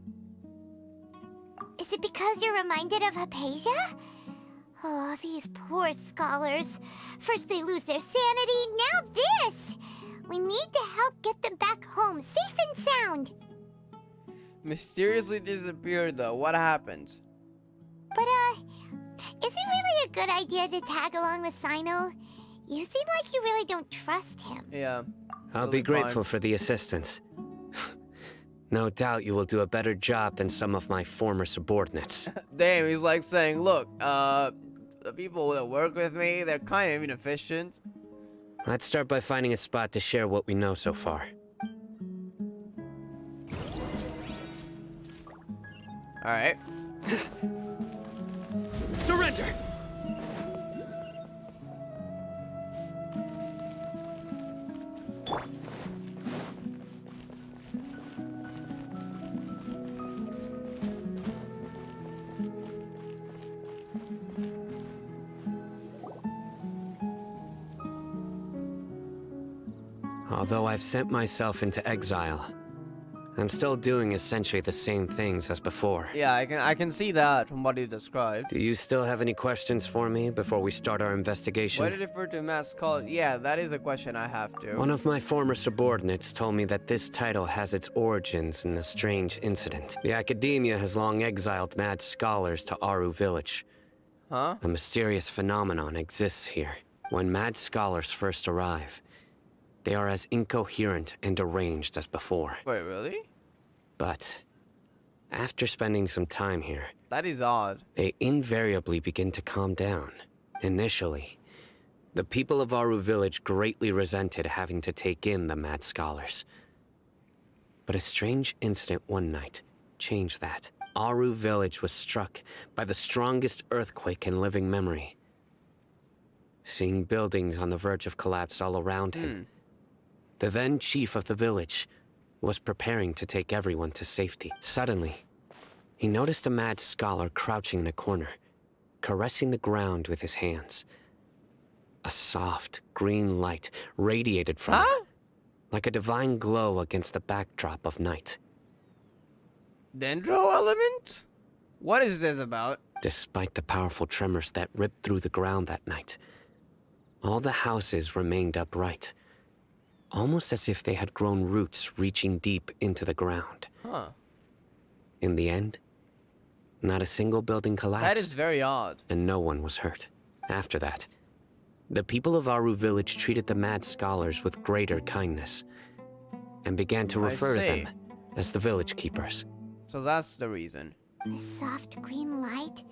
Is it because you're reminded of Hypatia? Oh, these poor scholars. First they lose their sanity, now this! We need to help get them back home, safe and sound. Mysteriously disappeared though. What happened? But, is it really a good idea to tag along with Sino? You seem like you really don't trust him. Yeah. I'll be grateful for the assistance. No doubt you will do a better job than some of my former subordinates. Damn, he's like saying, look, the people that work with me, they're kind of inefficient. Let's start by finding a spot to share what we know so far. Alright. Surrender! Although I've sent myself into exile, I'm still doing essentially the same things as before. Yeah, I can see that from what you described. Do you still have any questions for me before we start our investigation? Why did it refer to Mass Call? Yeah, that is a question I have to. One of my former subordinates told me that this title has its origins in a strange incident. The Academia has long exiled mad scholars to Aru Village. Huh? A mysterious phenomenon exists here. When mad scholars first arrive, they are as incoherent and deranged as before. Wait, really? But after spending some time here, That is odd. they invariably begin to calm down. Initially, the people of Aru Village greatly resented having to take in the mad scholars. But a strange incident one night changed that. Aru Village was struck by the strongest earthquake in living memory. Seeing buildings on the verge of collapse all around him, the then chief of the village was preparing to take everyone to safety. Suddenly, he noticed a mad scholar crouching in a corner, caressing the ground with his hands. A soft, green light radiated from him, like a divine glow against the backdrop of night. Dendro element? What is this about? Despite the powerful tremors that ripped through the ground that night, all the houses remained upright, almost as if they had grown roots reaching deep into the ground. Huh. In the end, not a single building collapsed. That is very odd. And no one was hurt. After that, the people of Aru Village treated the mad scholars with greater kindness, and began to refer to them as the village keepers. So that's the reason. A soft green light?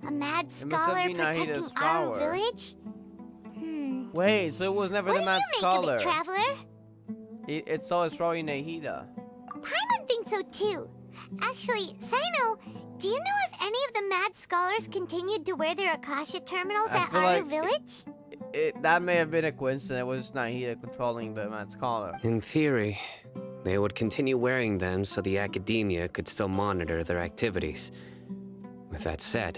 A mad It must have scholar been Nahida's protecting Aru power. Village? Wait, so it was never What the do mad you scholar. make of it, Traveler? It's always probably Nahida. Paimon thinks so too. Actually, Sino, do you know if any of the mad scholars continued to wear their Akasha terminals I at feel Aru like Village? That may have been a coincidence. It was Nahida controlling the mad scholar. In theory, they would continue wearing them so the Academia could still monitor their activities. With that said,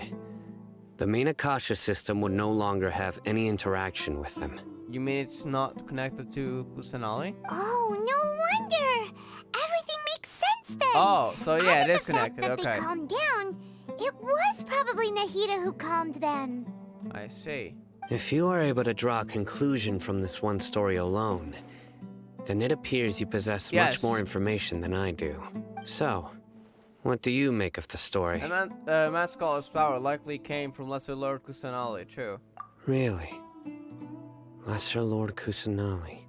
the main Akasha system would no longer have any interaction with them. You mean it's not connected to Kusanali? Oh, no wonder! Everything makes sense then! Oh, so yeah, Out it of is the fact connected, that okay. they calmed down, it was probably Nahida who calmed them. I see. If you are able to draw a conclusion from this one story alone, then it appears you possess Yes. much more information than I do. So, what do you make of the story? The mad scholar's power likely came from Lesser Lord Kusanali, true. Really? Lesser Lord Kusanali.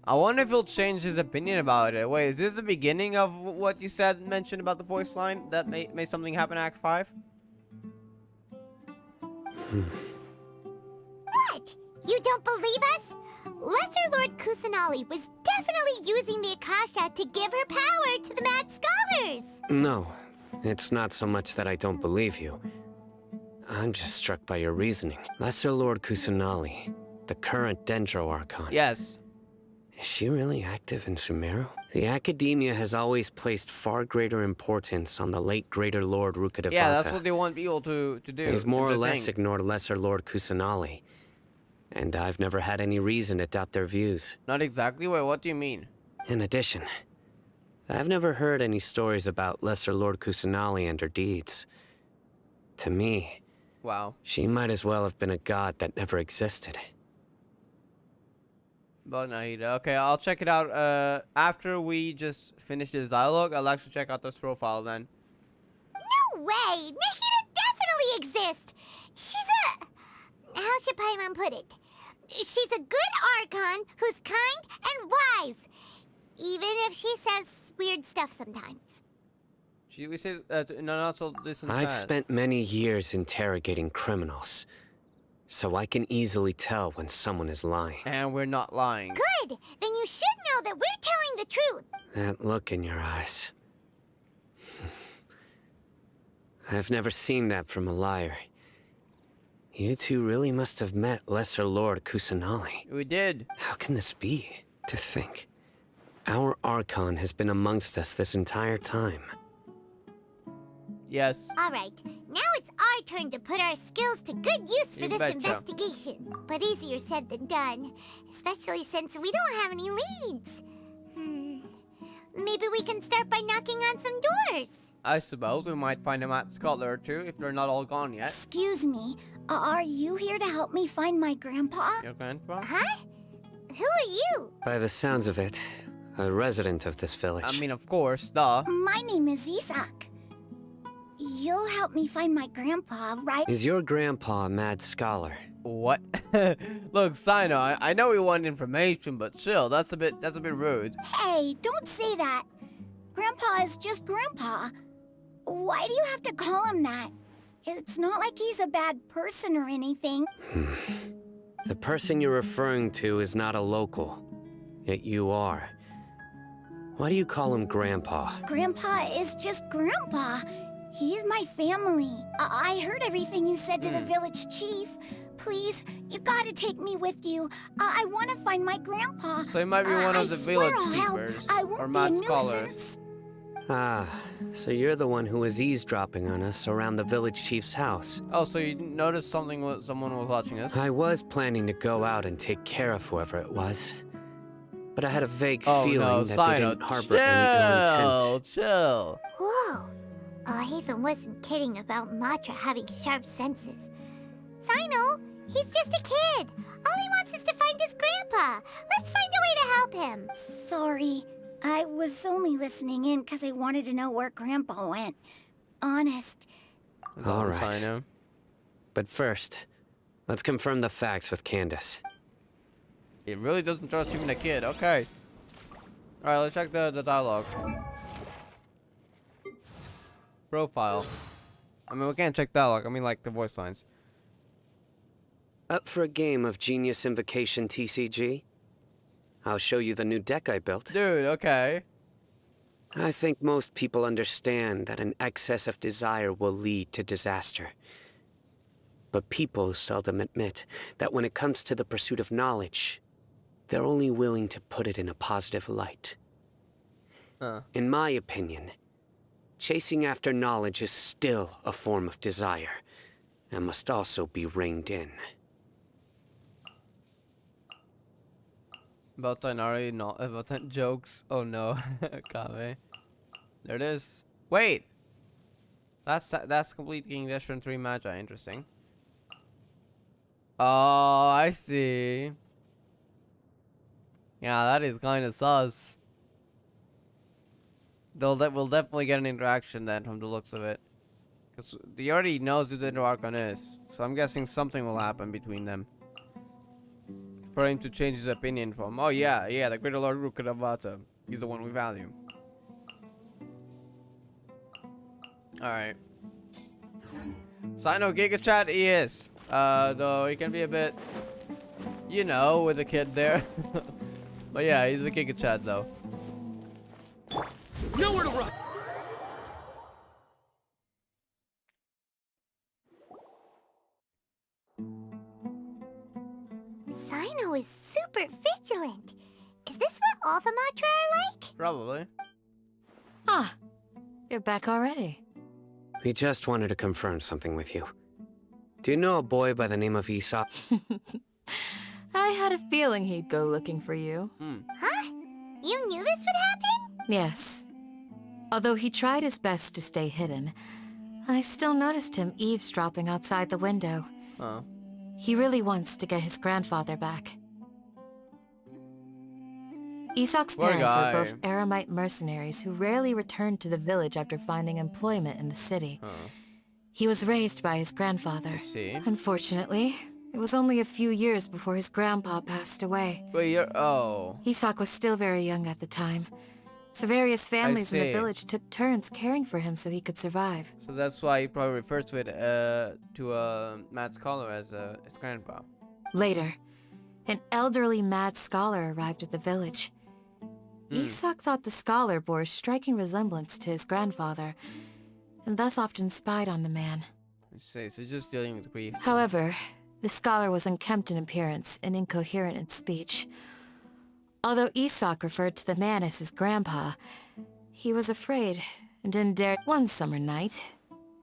I wonder if he'll change his opinion about it. Wait, is this the beginning of what you mentioned about the voice line? That made something happen in Act 5? What? You don't believe us? Lesser Lord Kusanali was definitely using the Akasha to give her power to the mad scholars! No, it's not so much that I don't believe you. I'm just struck by your reasoning. Lesser Lord Kusanali, the current Dendro Archon. Yes. Is she really active in Sumeru? The Academia has always placed far greater importance on the late Greater Lord Rukkhadevata. Yeah, that's what they want people to do. They've more to or less think. ignored Lesser Lord Kusanali. And I've never had any reason to doubt their views. Not exactly. Wait, what do you mean? In addition, I've never heard any stories about Lesser Lord Kusanali and her deeds. To me, Wow. she might as well have been a god that never existed. About Nahida. Okay, I'll check it out. After we just finish this dialogue, I'll actually check out this profile then. No way! Nahida definitely exists! She's a... How should Paimon put it? She's a good Archon who's kind and wise. Even if she says weird stuff sometimes. We say not so distant. I've spent many years interrogating criminals, so I can easily tell when someone is lying. And we're not lying. Good! Then you should know that we're telling the truth. That look in your eyes. I've never seen that from a liar. You two really must have met Lesser Lord Kusanali. We did. How can this be? To think, our Archon has been amongst us this entire time. Yes. Alright, now it's our turn to put our skills to good use for You this betcha. investigation. But easier said than done, especially since we don't have any leads. Maybe we can start by knocking on some doors. I suppose we might find a mad scholar or two if they're not all gone yet. Excuse me, are you here to help me find my grandpa? Your grandpa? Huh? Who are you? By the sounds of it, a resident of this village. I mean, of course, duh. My name is Isak. You'll help me find my grandpa, right? Is your grandpa a mad scholar? What? Look, Sino, I know we want information, but chill. That's a bit rude. Hey, don't say that. Grandpa is just Grandpa. Why do you have to call him that? It's not like he's a bad person or anything. The person you're referring to is not a local, yet you are. Why do you call him Grandpa? Grandpa is just Grandpa. He's my family. I heard everything you said to the village chief. Please, you gotta take me with you. I want to find my grandpa. So he might be one of the village keepers I won't or be mad a scholars. nuisance. Ah, so you're the one who was eavesdropping on us around the village chief's house. Oh, so you noticed someone was watching us? I was planning to go out and take care of whoever it was, but I had a vague Oh feeling no, that they Sino, didn't harbor any ill intent. chill. Whoa. Oh, Ethan wasn't kidding about Matra having sharp senses. Sino, he's just a kid. All he wants is to find his grandpa. Let's find a way to help him. Sorry, I was only listening in because I wanted to know where Grandpa went. Honest. All right. Sino. But first, let's confirm the facts with Candace. He really doesn't trust even a kid. Okay. All right, let's check the dialogue. Profile. I mean, we can't check dialogue. I mean, like the voice lines. Up for a game of Genius Invocation TCG? I'll show you the new deck I built. Dude, okay. I think most people understand that an excess of desire will lead to disaster. But people seldom admit that when it comes to the pursuit of knowledge, they're only willing to put it in a positive light. In my opinion, chasing after knowledge is still a form of desire, and must also be reined in. About Tainari, not about jokes. Oh no, Kave. There it is. Wait, that's complete King Destron 3 Magi. Interesting. Oh, I see. Yeah, that is kind of sus. We'll definitely get an interaction then from the looks of it. Because he already knows who the new Archon is. So I'm guessing something will happen between them. For him to change his opinion from, oh yeah, the Greater Lord Rukadavata. He's the one we value. Alright. So I know Giga Chat he is. Though he can be a bit, you know, with a kid there. But yeah, he's a Giga Chat though. Nowhere to run! Sino is super vigilant. Is this what all the Matra are like? Probably. Ah, you're back already. We just wanted to confirm something with you. Do you know a boy by the name of Aesop? I had a feeling he'd go looking for you. Huh? You knew this would happen? Yes. Although he tried his best to stay hidden, I still noticed him eavesdropping outside the window. Oh. He really wants to get his grandfather back. Isak's Poor parents guy. were both Aramite mercenaries who rarely returned to the village after finding employment in the city. He was raised by his grandfather. See? Unfortunately, it was only a few years before his grandpa passed away. Wait, you're, oh. Isak was still very young at the time, so various families in the see. village took turns caring for him so he could survive. So that's why he probably refers to it, to Mad Scholar as his grandpa. Later, an elderly mad scholar arrived at the village. Isak thought the scholar bore a striking resemblance to his grandfather, and thus often spied on the man. I see, so just dealing with grief. However, the scholar was unkempt in appearance and incoherent in speech. Although Isak referred to the man as his grandpa, he was afraid and didn't dare. One summer night,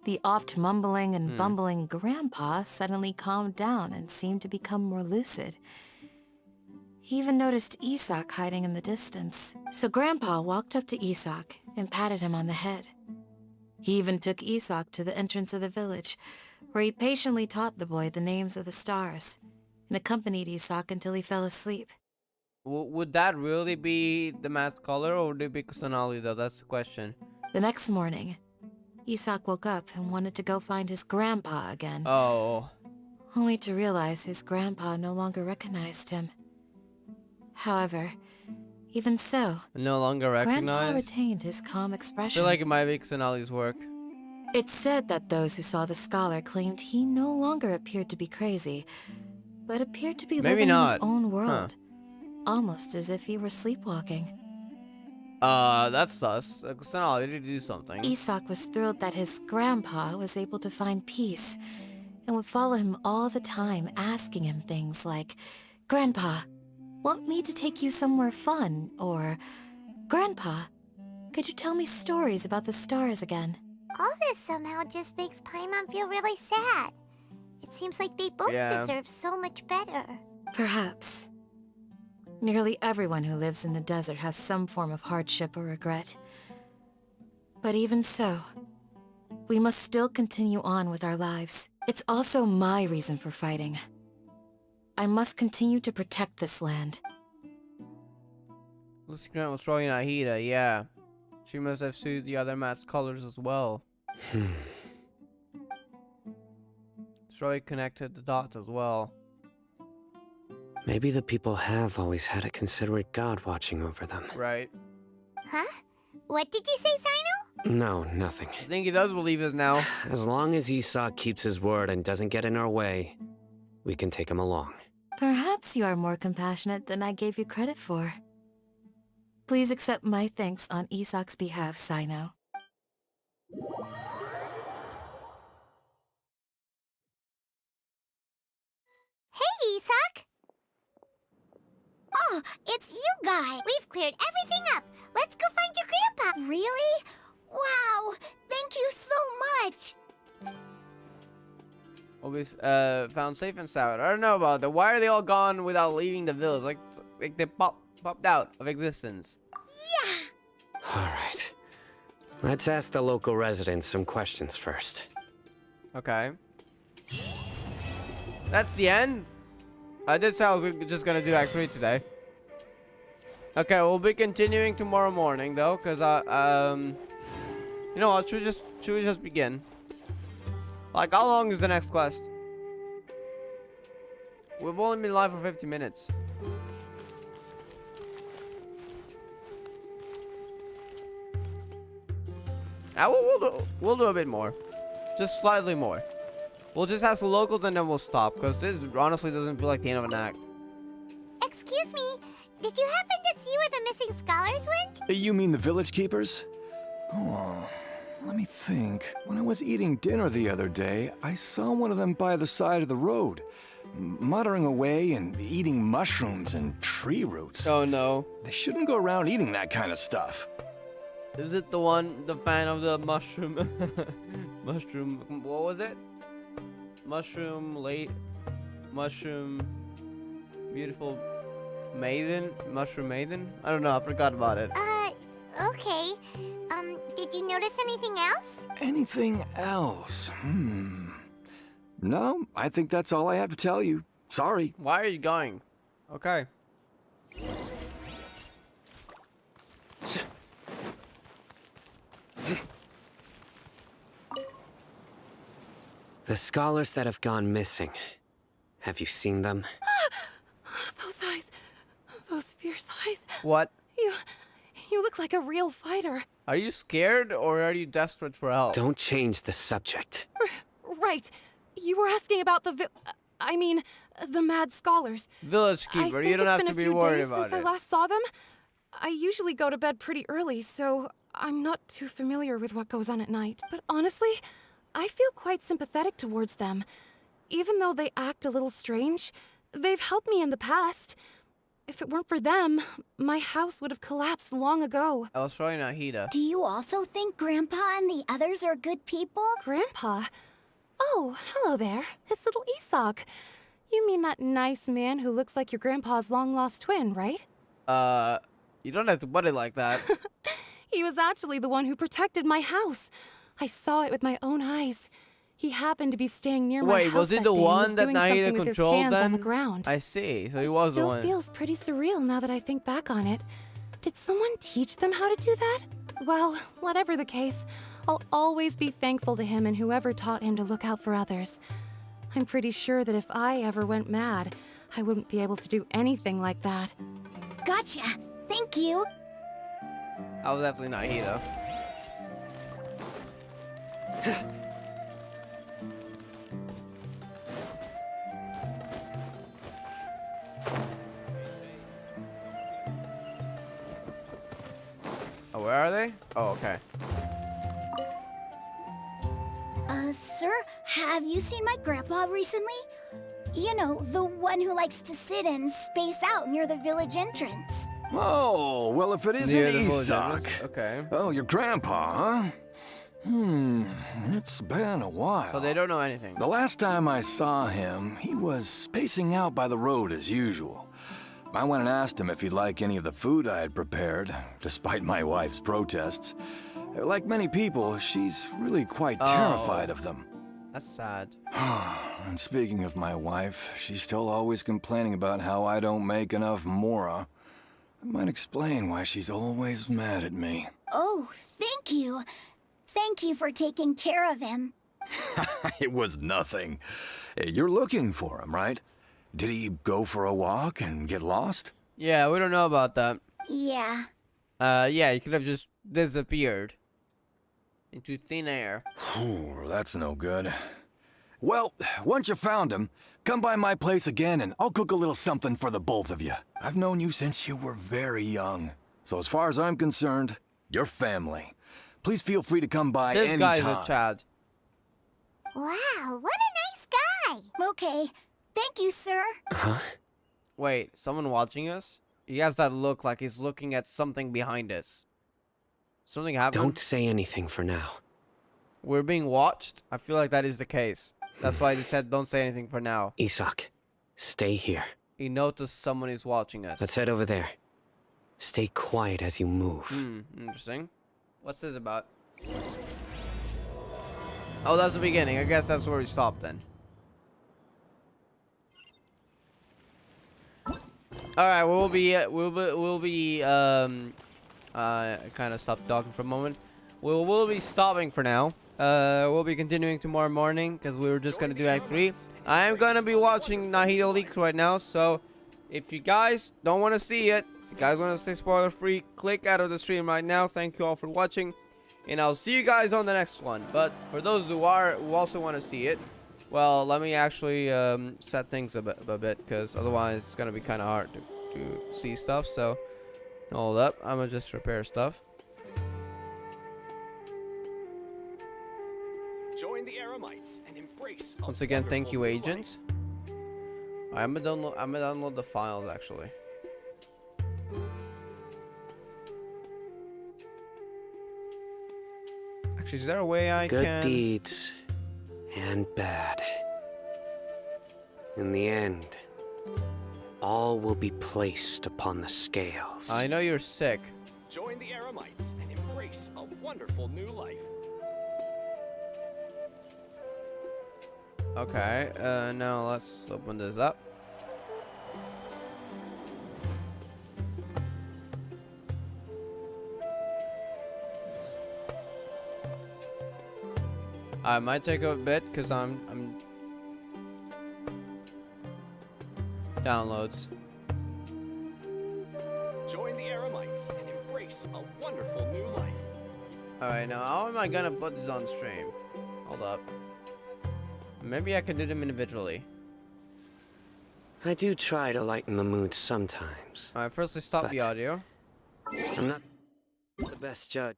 The oft mumbling and bumbling Grandpa suddenly calmed down and seemed to become more lucid. He even noticed Isak hiding in the distance. So Grandpa walked up to Isak and patted him on the head. He even took Isak to the entrance of the village, where he patiently taught the boy the names of the stars, and accompanied Isak until he fell asleep. Would that really be the masked color, or would it be Kusanali though? That's the question. The next morning, Isak woke up and wanted to go find his grandpa again. Oh. Only to realize his grandpa no longer recognized him. However, even so, No longer recognized? Grandpa retained his calm I expression. feel like it might be Kusanali's work. It's said that those who saw the scholar claimed he no longer appeared to be crazy, but appeared to be Maybe living in not. his own world, almost as if he were sleepwalking. That's sus. Kusanali, did you do something? Isak was thrilled that his grandpa was able to find peace, and would follow him all the time, asking him things like, "Grandpa, want me to take you somewhere fun?" Or, "Grandpa, could you tell me stories about the stars again?" All this somehow just makes Paimon feel really sad. It seems like they both deserve so much better. Perhaps. Nearly everyone who lives in the desert has some form of hardship or regret. But even so, we must still continue on with our lives. It's also my reason for fighting. I must continue to protect this land. Lucy Grant was throwing Nahida, yeah. She must have sued the other masked colors as well. Troy connected the dots as well. Maybe the people have always had a considerate god watching over them. Right. Huh? What did you say, Sino? No, nothing. I think he does believe us now. As long as Isak keeps his word and doesn't get in our way, we can take him along. Perhaps you are more compassionate than I gave you credit for. Please accept my thanks on Isak's behalf, Sino. Hey, Isak! Oh, it's you guys! We've cleared everything up. Let's go find your grandpa. Really? Wow! Thank you so much! Always found safe and sound. I don't know about that. Why are they all gone without leaving the village? Like they popped out of existence. Yeah! Alright. Let's ask the local residents some questions first. Okay. That's the end? I did say I was just gonna do Act 3 today. Okay, we'll be continuing tomorrow morning though, cause you know what? Should we just begin? Like, how long is the next quest? We've only been live for 50 minutes. We'll do a bit more, just slightly more. We'll just ask the locals and then we'll stop, because this honestly doesn't feel like the end of an act. Excuse me, did you happen to see where the missing scholars went? You mean the village keepers? Oh, let me think. When I was eating dinner the other day, I saw one of them by the side of the road, muttering away and eating mushrooms and tree roots. Oh no. They shouldn't go around eating that kind of stuff. Is it the fan of the mushroom? What was it? Mushroom, beautiful maiden? Mushroom maiden? I don't know, I forgot about it. Okay. Did you notice anything else? Anything else? No, I think that's all I have to tell you. Sorry. Why are you going? Okay. The scholars that have gone missing. Have you seen them? Those eyes. Those fierce eyes. What? You look like a real fighter. Are you scared or are you desperate for help? Don't change the subject. Right. You were asking about the the mad scholars. Village keeper, you don't have to be worried about since it. I last saw them. I usually go to bed pretty early, so I'm not too familiar with what goes on at night. But honestly, I feel quite sympathetic towards them. Even though they act a little strange, they've helped me in the past. If it weren't for them, my house would have collapsed long ago. I was probably Nahida. Do you also think Grandpa and the others are good people? Grandpa? Oh, hello there. It's little Isak. You mean that nice man who looks like your grandpa's long-lost twin, right? You don't have to put it like that. He was actually the one who protected my house. I saw it with my own eyes. He happened to be staying near my house. Wait, was he that the day and one that doing Nahida something with his controlled hands then? on the ground. I see. So he was the one. It still feels pretty surreal now that I think back on it. Did someone teach them how to do that? Well, whatever the case, I'll always be thankful to him and whoever taught him to look out for others. I'm pretty sure that if I ever went mad, I wouldn't be able to do anything like that. Gotcha. Thank you. I was definitely Nahida. Oh, where are they? Oh, okay. Sir, have you seen my grandpa recently? You know, the one who likes to sit and space out near the village entrance. Oh, well, if it isn't Near the village Isak. entrance? Okay. Oh, your grandpa, huh? It's been a while. So they don't know anything. The last time I saw him, he was spacing out by the road as usual. I went and asked him if he'd like any of the food I had prepared, despite my wife's protests. Like many people, she's really quite terrified of them. That's sad. And speaking of my wife, she's still always complaining about how I don't make enough mora. That might explain why she's always mad at me. Oh, thank you. Thank you for taking care of him. It was nothing. You're looking for him, right? Did he go for a walk and get lost? Yeah, we don't know about that. Yeah. Yeah, you could have just disappeared into thin air. Oh, that's no good. Well, once you found him, come by my place again and I'll cook a little something for the both of you. I've known you since you were very young. So as far as I'm concerned, you're family. Please feel free to come by This anytime. guy's a Chad. Wow, what a nice guy. Okay. Thank you, sir. Huh? Wait, someone watching us? He has that look like he's looking at something behind us. Something happened? Don't say anything for now. We're being watched? I feel like that is the case. That's why I just said don't say anything for now. Isak, stay here. He noticed someone is watching us. Let's head over there. Stay quiet as you move. Interesting. What's this about? Oh, that's the beginning. I guess that's where we stopped then. All right, we'll be kind of stopped talking for a moment. We'll be stopping for now. We'll be continuing tomorrow morning because we were just gonna do Act 3. I am gonna be watching Nahida Leaks right now, so if you guys don't want to see it, if you guys want to stay spoiler free, click out of the stream right now. Thank you all for watching, and I'll see you guys on the next one. But for those who also want to see it, well, let me actually set things a bit because otherwise it's gonna be kind of hard to see stuff. So hold up, I'm gonna just repair stuff. Join the Aramites and embrace. Once again, thank you, agents. I'm gonna download the files actually. Actually, is there a way I Good can? deeds and bad. In the end, all will be placed upon the scales. I know you're sick. Join the Aramites and embrace a wonderful new life. Okay, now let's open this up. I might take a bit because I'm downloads. Join the Aramites and embrace a wonderful new life. Alright, now how am I gonna put this on stream? Hold up. Maybe I can do them individually. I do try to lighten the mood sometimes. Alright, first let's stop the But- audio. I'm not the best judge.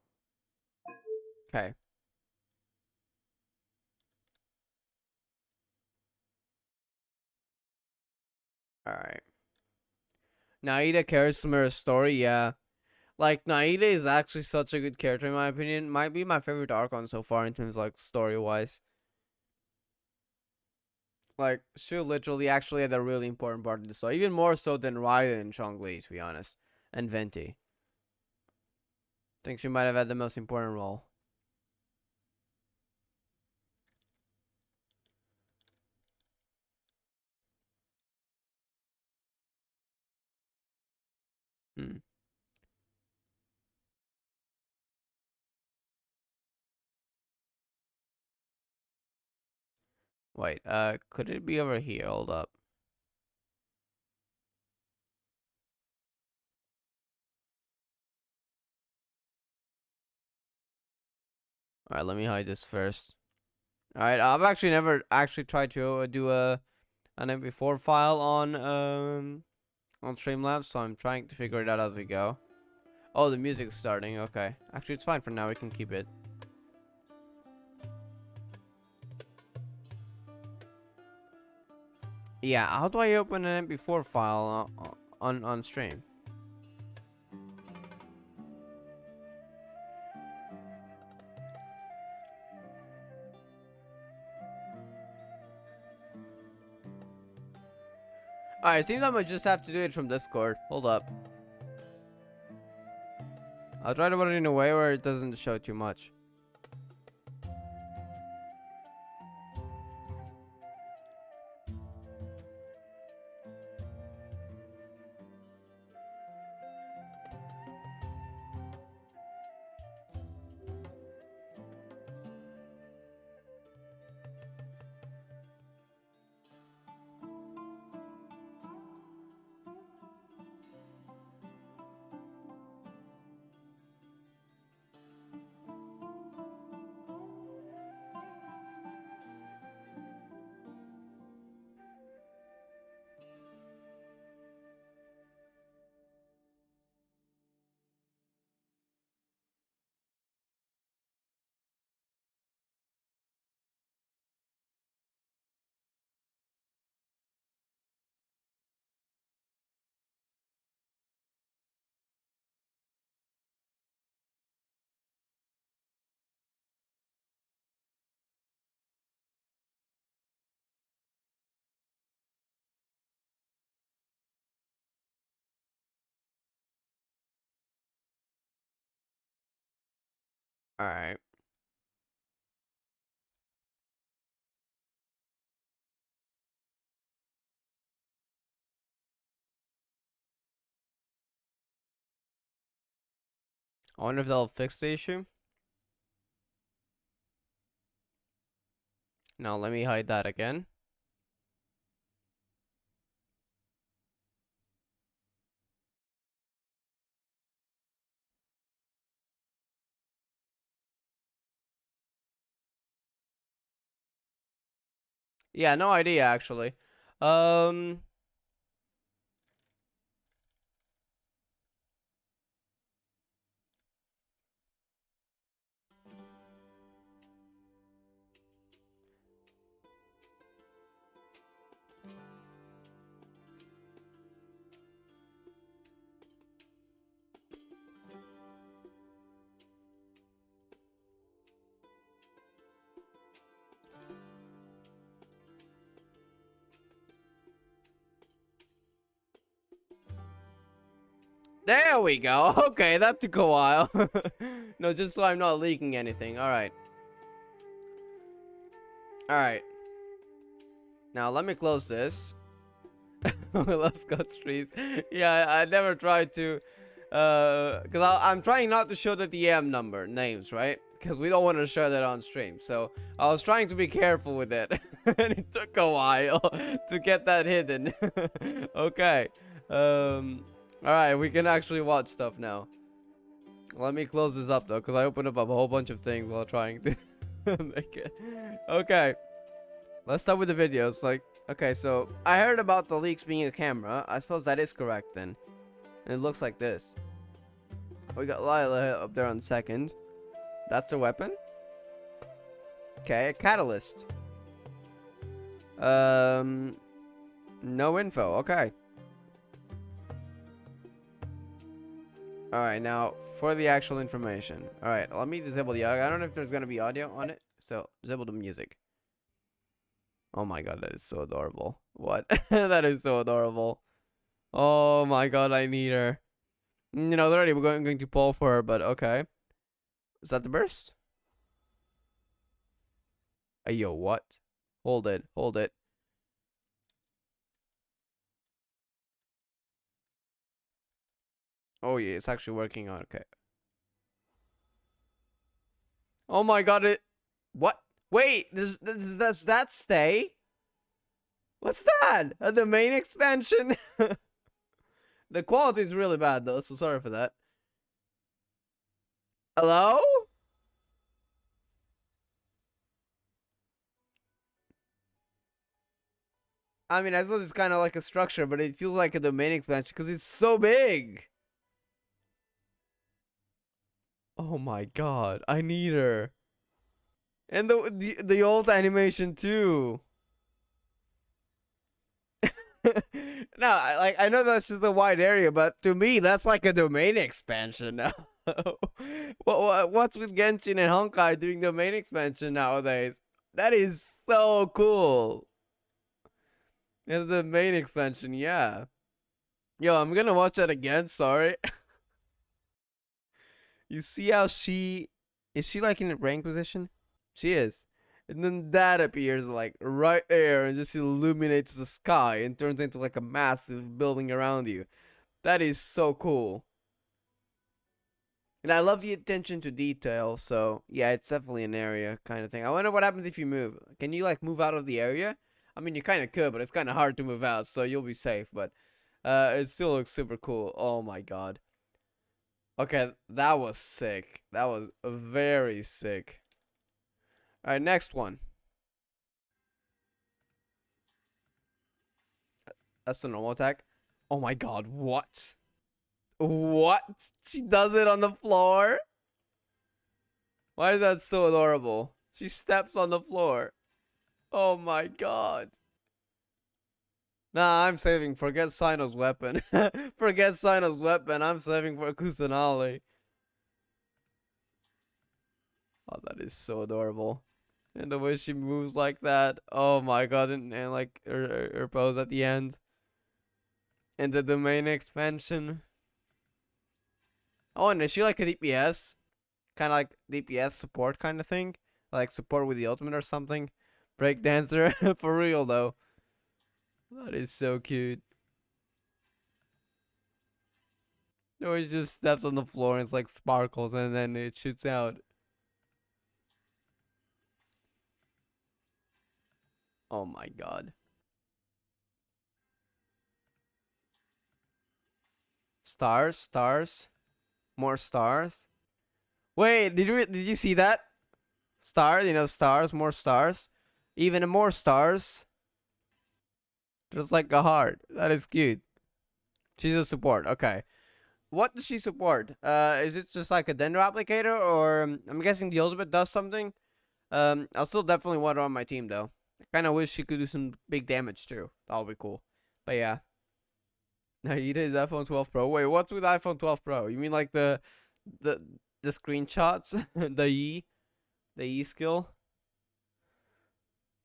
Okay. Alright. Naida carries Sumeru's story, yeah. Like, Naida is actually such a good character in my opinion. Might be my favorite Archon so far in terms of, like, story-wise. Like, she literally actually had a really important part in the story. Even more so than Raiden and Chong-Li, to be honest. And Venti. I think she might have had the most important role. Hmm. Wait, could it be over here? Hold up. Alright, let me hide this first. Alright, I've actually never actually tried to do an MP4 file on Streamlabs, so I'm trying to figure it out as we go. Oh, the music's starting. Okay. Actually, it's fine for now. We can keep it. Yeah, how do I open an MP4 file on stream? Alright, seems I might just have to do it from Discord. Hold up. I'll try to put it in a way where it doesn't show too much. Alright. I wonder if they'll fix the issue. Now let me hide that again. Yeah, no idea actually. Um There we go. Okay, that took a while. No, just so I'm not leaking anything. Alright. Alright. Now let me close this. Let's go streams. Yeah, I never tried to because I'm trying not to show the DM number names, right? Because we don't want to share that on stream. So I was trying to be careful with it. And it took a while to get that hidden. Okay. Alright, we can actually watch stuff now. Let me close this up though, because I opened up a whole bunch of things while trying to make it. Okay. Let's start with the videos. Like, okay, so I heard about the leaks being a camera. I suppose that is correct then. And it looks like this. We got Lila up there on second. That's the weapon. Okay, a catalyst. No info. Okay. Alright, now for the actual information. Alright, let me disable the audio. I don't know if there's gonna be audio on it. So disable the music. Oh my god, that is so adorable. What? That is so adorable. Oh my god, I need her. You know, already we're going to pull for her, but okay. Is that the burst? Yo, what? Hold it, hold it. Oh yeah, it's actually working on. Okay. Oh my god, it. What? Wait, does that stay? What's that? The main expansion? The quality is really bad though, so sorry for that. Hello? I mean, I suppose it's kind of like a structure, but it feels like a domain expansion because it's so big. Oh my god, I need her. And the old animation too. No, I know that's just a wide area, but to me that's like a domain expansion now. What's with Genshin and Honkai doing domain expansion nowadays? That is so cool. It's the main expansion, yeah. Yo, I'm gonna watch that again, sorry. You see how is she like in a rank position? She is. And then that appears like right there and just illuminates the sky and turns into like a massive building around you. That is so cool. And I love the attention to detail, so yeah, it's definitely an area kind of thing. I wonder what happens if you move. Can you like move out of the area? I mean, you kind of could, but it's kind of hard to move out, so you'll be safe. But it still looks super cool. Oh my god. Okay, that was sick. That was very sick. Alright, next one. That's the normal attack. Oh my god, what? What? She does it on the floor? Why is that so adorable? She steps on the floor. Oh my god. Nah, I'm saving. Forget Sino's weapon. Forget Sino's weapon. I'm saving for Kusanali. Oh, that is so adorable. And the way she moves like that. Oh my god. And like her pose at the end. And the domain expansion. Oh, and is she like a DPS? Kind of like DPS support kind of thing? Like support with the ultimate or something? Breakdancer? For real though. That is so cute. No, he just steps on the floor and it's like sparkles and then it shoots out. Oh my god. Stars, stars, more stars. Wait, did you see that? Stars, you know, stars, more stars. Even more stars. Just like a heart. That is cute. She's a support. Okay. What does she support? Is it just like a Dendro applicator, or I'm guessing the ultimate does something? I'll still definitely want her on my team though. I kind of wish she could do some big damage too. That would be cool. But yeah. Now you did iPhone 12 Pro. Wait, what's with iPhone 12 Pro? You mean like the screenshots, the E skill?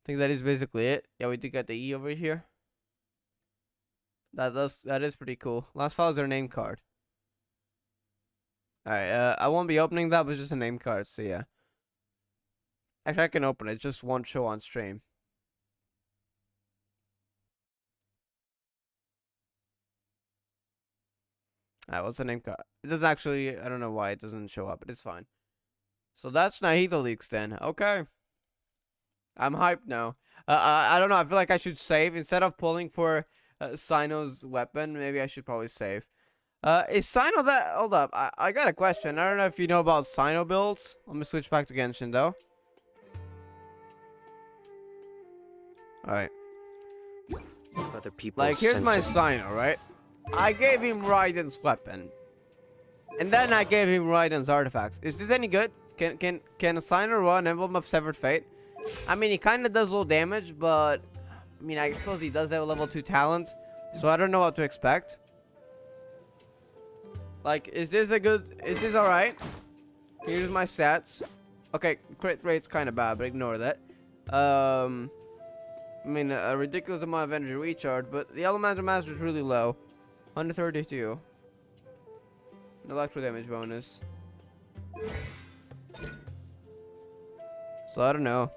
I think that is basically it. Yeah, we do get the E over here. That is pretty cool. Last file is her name card. Alright, I won't be opening that, but it's just a name card, so yeah. Actually, I can open it, just won't show on stream. Alright, what's the name card? It doesn't actually, I don't know why it doesn't show up, but it's fine. So that's Nahida Leaks then. Okay. I'm hyped now. I don't know, I feel like I should save. Instead of pulling for Sino's weapon, maybe I should probably save. Is Sino that... Hold up, I got a question. I don't know if you know about Sino builds. Let me switch back to Genshin, though. Alright. Other people like, here's my Sino, right? I gave him Raiden's weapon. And then I gave him Raiden's artifacts. Is this any good? Can a Sino run Emblem of Severed Fate? I mean, he kind of does little damage, but... I mean, I suppose he does have a level 2 talent. So I don't know what to expect. Like, is this alright? Here's my stats. Okay, crit rate's kind of bad, but ignore that. I mean, a ridiculous amount of energy recharge, but the elemental master is really low. 132. An electro damage bonus. So I don't know.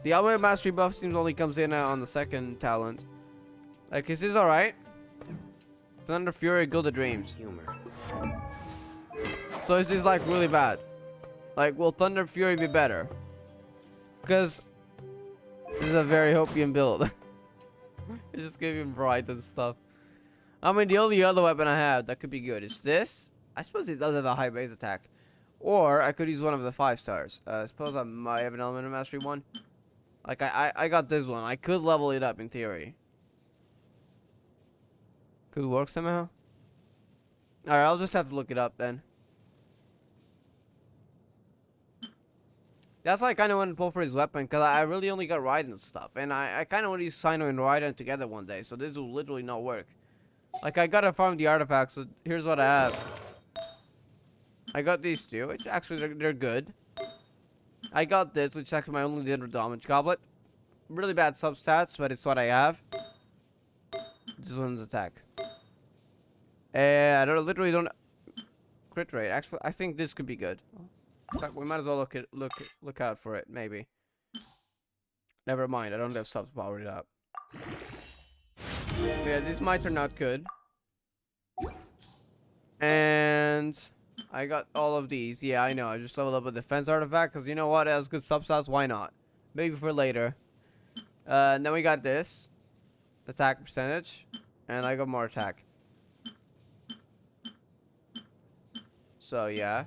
The elemental mastery buff seems only comes in on the second talent. Like, is this alright? Thunder Fury, Gilded Dreams. Humor. So is this like really bad? Like, will Thunder Fury be better? Because this is a very Hopium build. It just gave him bright and stuff. I mean, the only other weapon I have that could be good is this. I suppose it does have a high base attack. Or I could use one of the 5 stars. I suppose I might have an elemental mastery one. Like, I got this one. I could level it up in theory. Could work somehow. Alright, I'll just have to look it up then. That's why I kind of want to pull for his weapon, because I really only got Raiden stuff. And I kind of want to use Sino and Raiden together one day, so this will literally not work. Like, I gotta farm the artifacts, so here's what I have. I got these two, which actually they're good. I got this, which is actually my only dinner damage goblet. Really bad substats, but it's what I have. This one's attack. And I literally don't crit rate. Actually, I think this could be good. In fact, we might as well look out for it. Maybe. Never mind. I don't have subs powered up. But yeah, this might turn out good. And I got all of these. Yeah, I know. I just leveled up a defense artifact because you know what? It has good substats. Why not? Maybe for later. And then we got this attack percentage, and I got more attack. So yeah,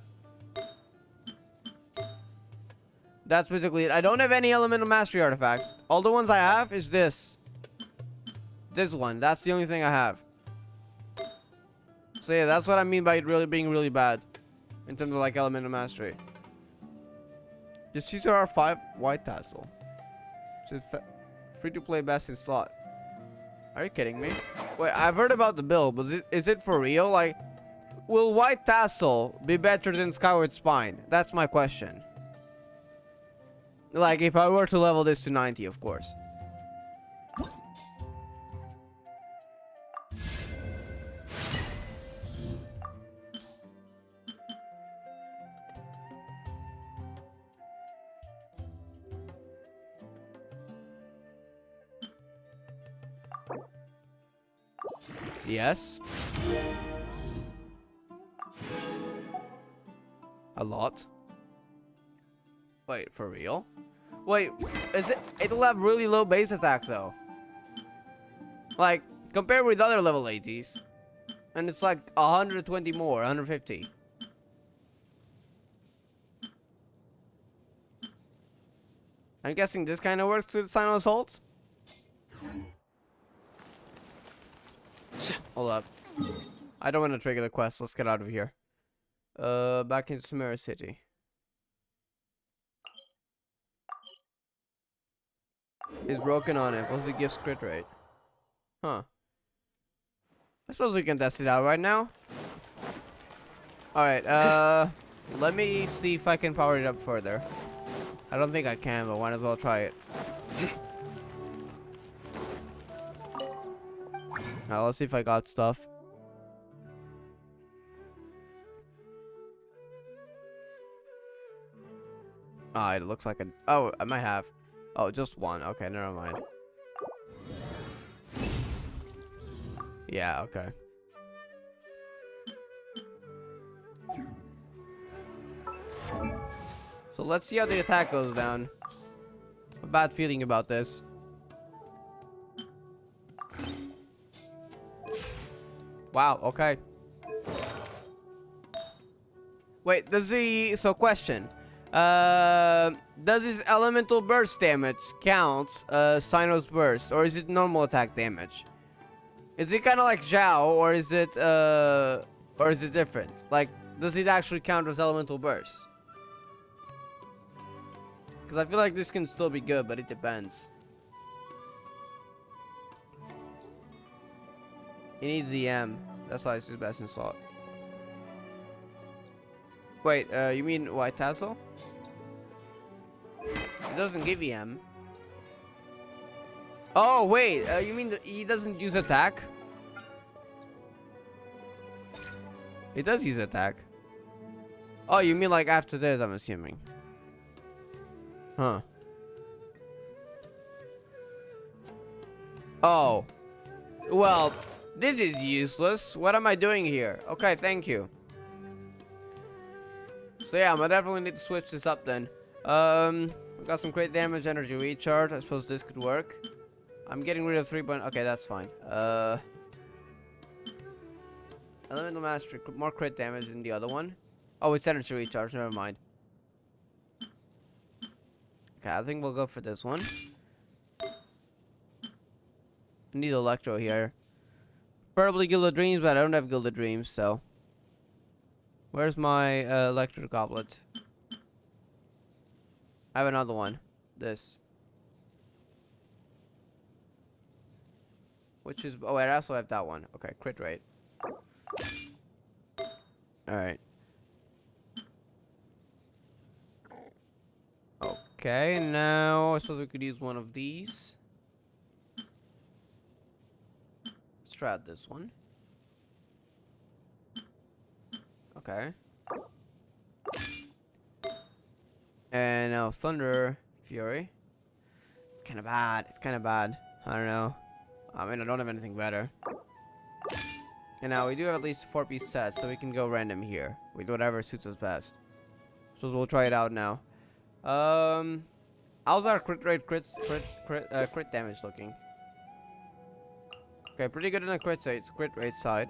that's basically it. I don't have any elemental mastery artifacts. All the ones I have is this one. That's the only thing I have. So yeah, that's what I mean by it really being really bad in terms of like elemental mastery. Just choose our 5 white tassel. Free to play best in slot. Are you kidding me? Wait, I've heard about the build, but is it for real? Like, will White Tassel be better than Skyward Spine? That's my question. Like, if I were to level this to 90, of course. Yes. A lot. Wait, for real? Wait, is it? It'll have really low base attack though. Like, compared with other level 80s. And it's like 120 more, 150. I'm guessing this kind of works with Sino Assault? Hold up. I don't want to trigger the quest. Let's get out of here. Back in Sumeru City. He's broken on it. What's the gift's crit rate? Huh. I suppose we can test it out right now. Alright, let me see if I can power it up further. I don't think I can, but might as well try it. Now let's see if I got stuff. Ah, it looks like a... Oh, I might have. Oh, just one. Okay, never mind. Yeah, okay. So let's see how the attack goes down. A bad feeling about this. Wow, okay. Wait, does he... So question. Does his elemental burst damage count Sino's burst, or is it normal attack damage? Is it kind of like Zhao, or is it different? Like, does it actually count as elemental burst? Because I feel like this can still be good, but it depends. He needs EM. That's why it's his best in slot. Wait, you mean White Tassel? It doesn't give EM. Oh, wait, you mean he doesn't use attack? He does use attack. Oh, you mean like after this, I'm assuming. Huh. Oh. Well, this is useless. What am I doing here? Okay, thank you. So yeah, I'm gonna definitely need to switch this up then. We got some crit damage, energy recharge. I suppose this could work. I'm getting rid of 3 point. Okay, that's fine. Elemental mastery, more crit damage than the other one. Oh, it's energy recharge. Never mind. Okay, I think we'll go for this one. I need Electro here. Probably Gilded Dreams, but I don't have Gilded Dreams, so. Where's my Electro Goblet? I have another one. This. Which is... Oh, I also have that one. Okay, crit rate. Alright. Okay, now I suppose we could use one of these. Let's try out this one. Okay. And now Thunder Fury. It's kind of bad. It's kind of bad. I don't know. I mean, I don't have anything better. And now we do have at least a 4-piece set, so we can go random here with whatever suits us best. So we'll try it out now. How's our crit rate, crit damage looking? Okay, pretty good on the crit rate side.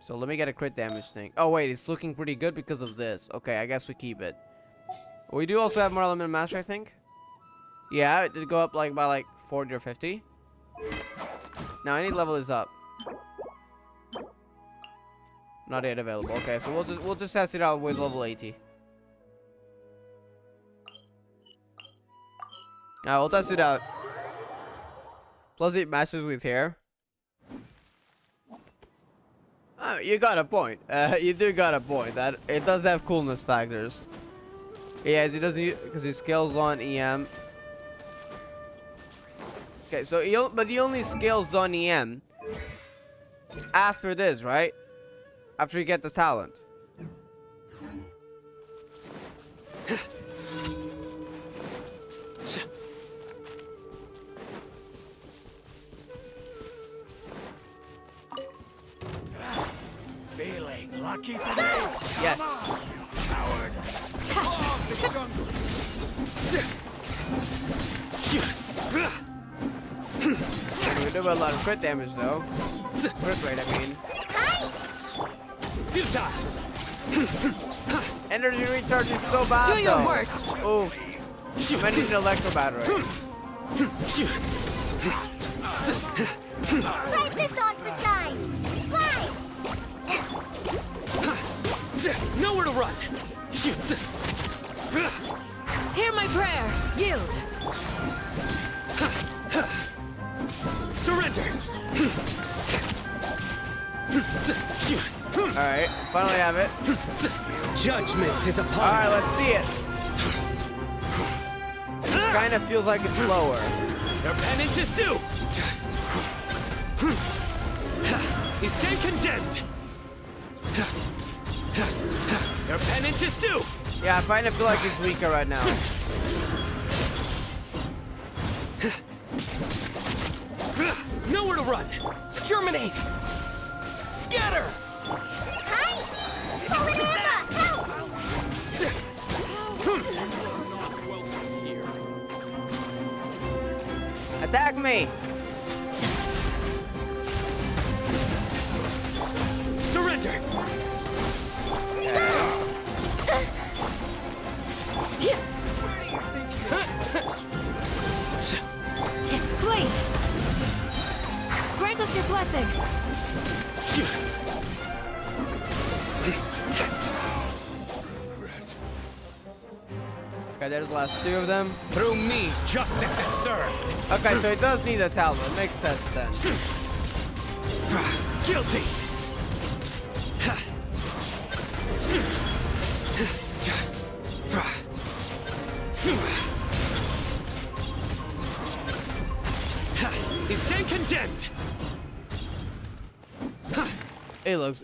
So let me get a crit damage thing. Oh wait, it's looking pretty good because of this. Okay, I guess we keep it. We do also have more elemental mastery, I think. Yeah, it did go up like by like 40 or 50. Now I need to level this up. Not yet available. Okay, so we'll just test it out with level 80. Now we'll test it out. Plus it matches with hair. You got a point. You do got a point. That it does have coolness factors. Yes, it doesn't because it scales on EM. Okay, so he only scales on EM after this, right? After you get the talent. Feeling lucky today? Yes. Coward. We do a lot of crit damage though. Crit rate, I mean. Energy recharge is so bad though. Do your worst. Oh, I need an electro battery. Write this on for size. Fly! Nowhere to run. Hear my prayer. Yield. Surrender. Alright, finally have it. Judgment is upon. Alright, let's see it. It kind of feels like it's lower. Your penance is due. You stand condemned. Your penance is due. Yeah, I kind of feel like it's weaker right now. Nowhere to run. Germinate. Scatter. Hi! Help! Attack me! Surrender. Flee! Grant us your blessing! Okay, there's the last 2 of them. Through me, justice is served. Okay, so it does need a talent. Makes sense then. Guilty! You stand condemned!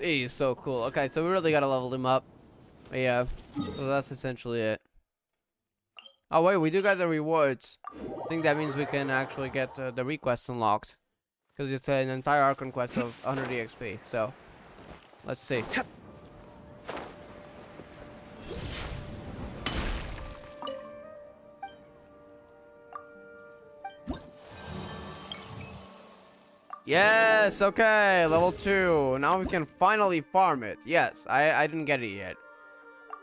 He's so cool. Okay, so we really gotta level him up. But yeah, so that's essentially it. Oh wait, we do got the rewards. I think that means we can actually get the requests unlocked. Because it's an entire Archon quest of 100 EXP, so let's see. Yes, okay, level 2. Now we can finally farm it. Yes, I didn't get it yet.